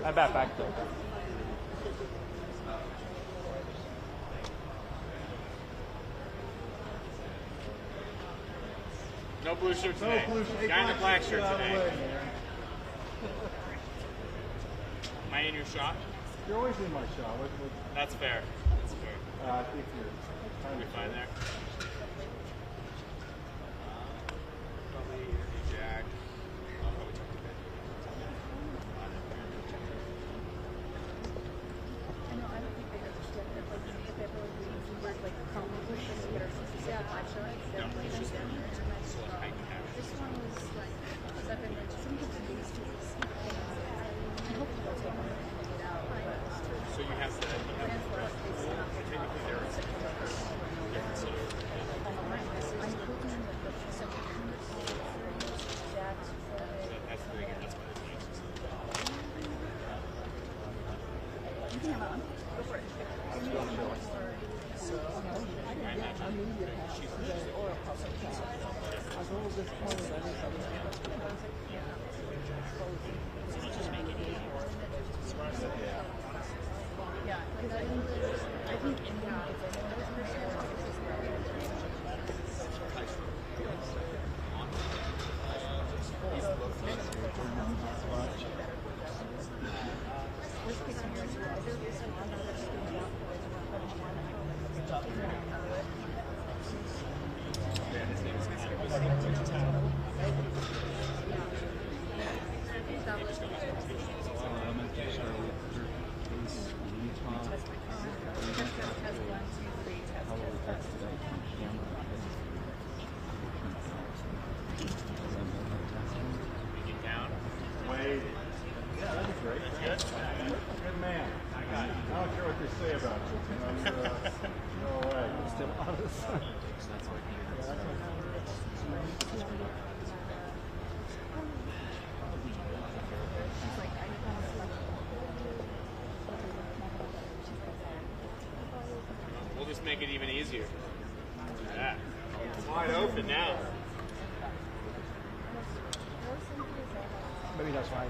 I bet back though. No blue shirt today. Guy in a black shirt today. Am I in your shot? You're always in my shot. That's fair. That's fair. I think you're You're fine there. Probably Jack. So you have to. Technically, there is. Good man. I don't care what they say about you. You're all right. You're still honest. We'll just make it even easier. Yeah. It's wide open now. Maybe that's why.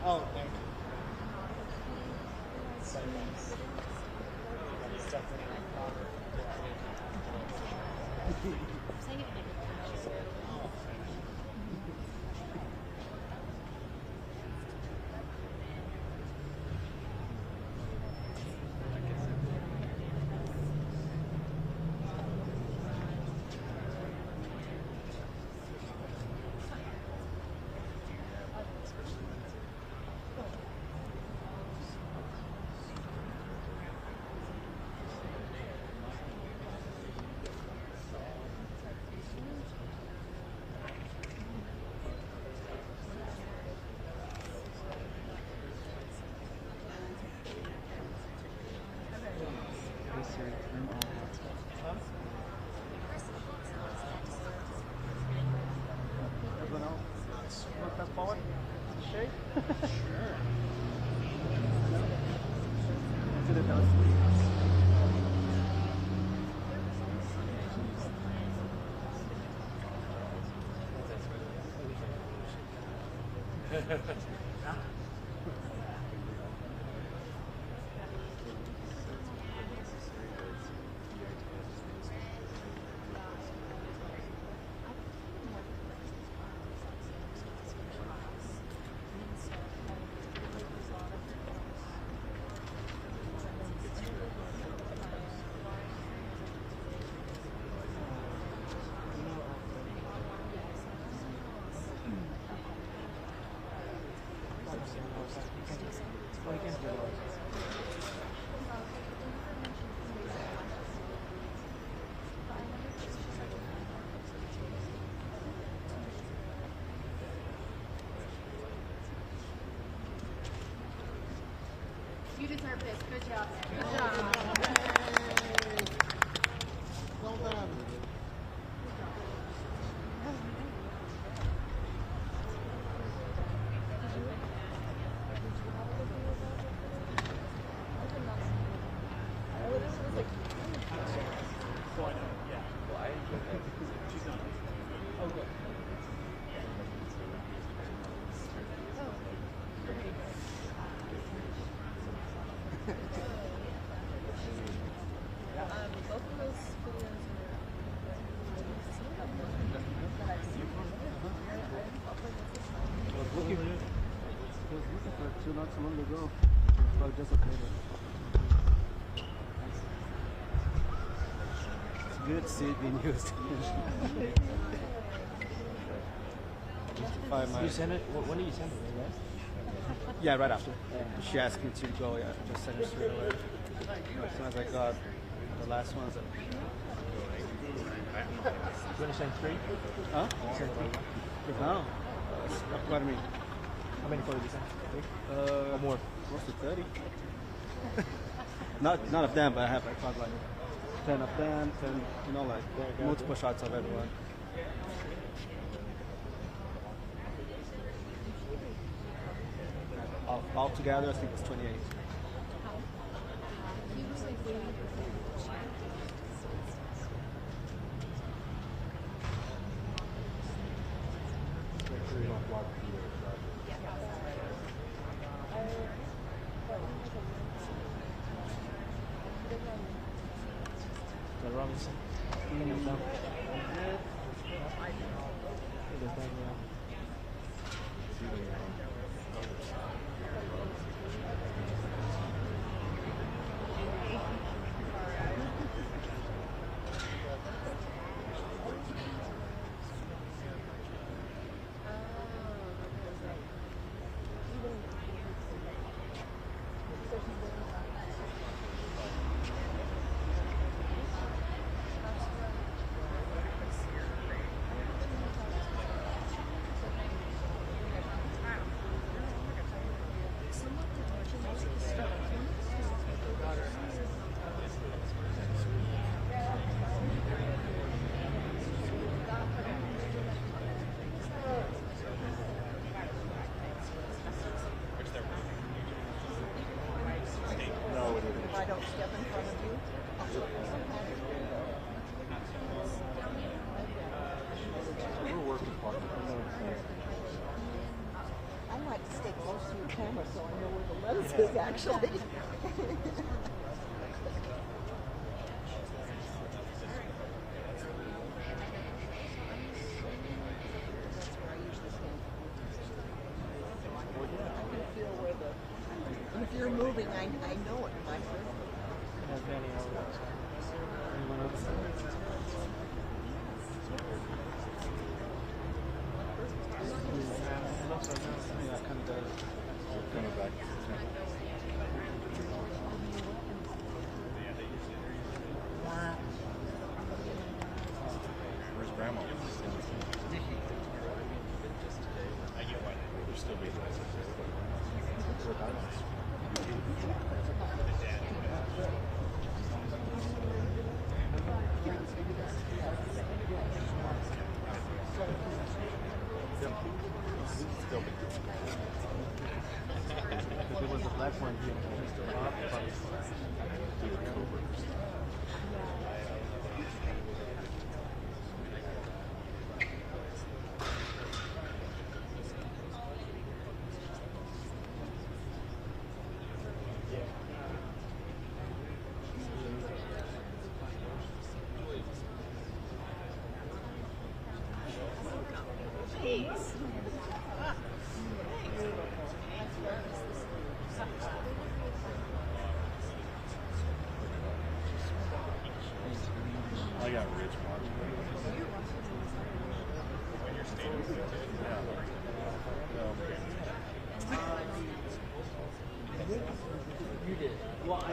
Oh, thank you. Everyone else, want to forward? Shake? Sure. To the belly. You deserve this. Good job. Good job. Well done. Not so long ago, but just okay. It's good to see it being used. You send it? When do you send it? Yeah, right after. She asked me to go. Yeah, just sent her straight away. As soon as I got the last ones. You understand three? Huh? No. What do you mean? How many photos you sent? Three? Or more? Close to 30. Not of them, but I have like about like 10 of them, 10, you know, like multiple shots of everyone. All together, I think it's 28. Robinson. I like to stay close to your camera so I know where the lens is actually. If you're moving, I know it. My Where's Grandma? I get why they're still being There was a black one here. Mr. Bob. I got rich watching. When you're standing, You did. Well, I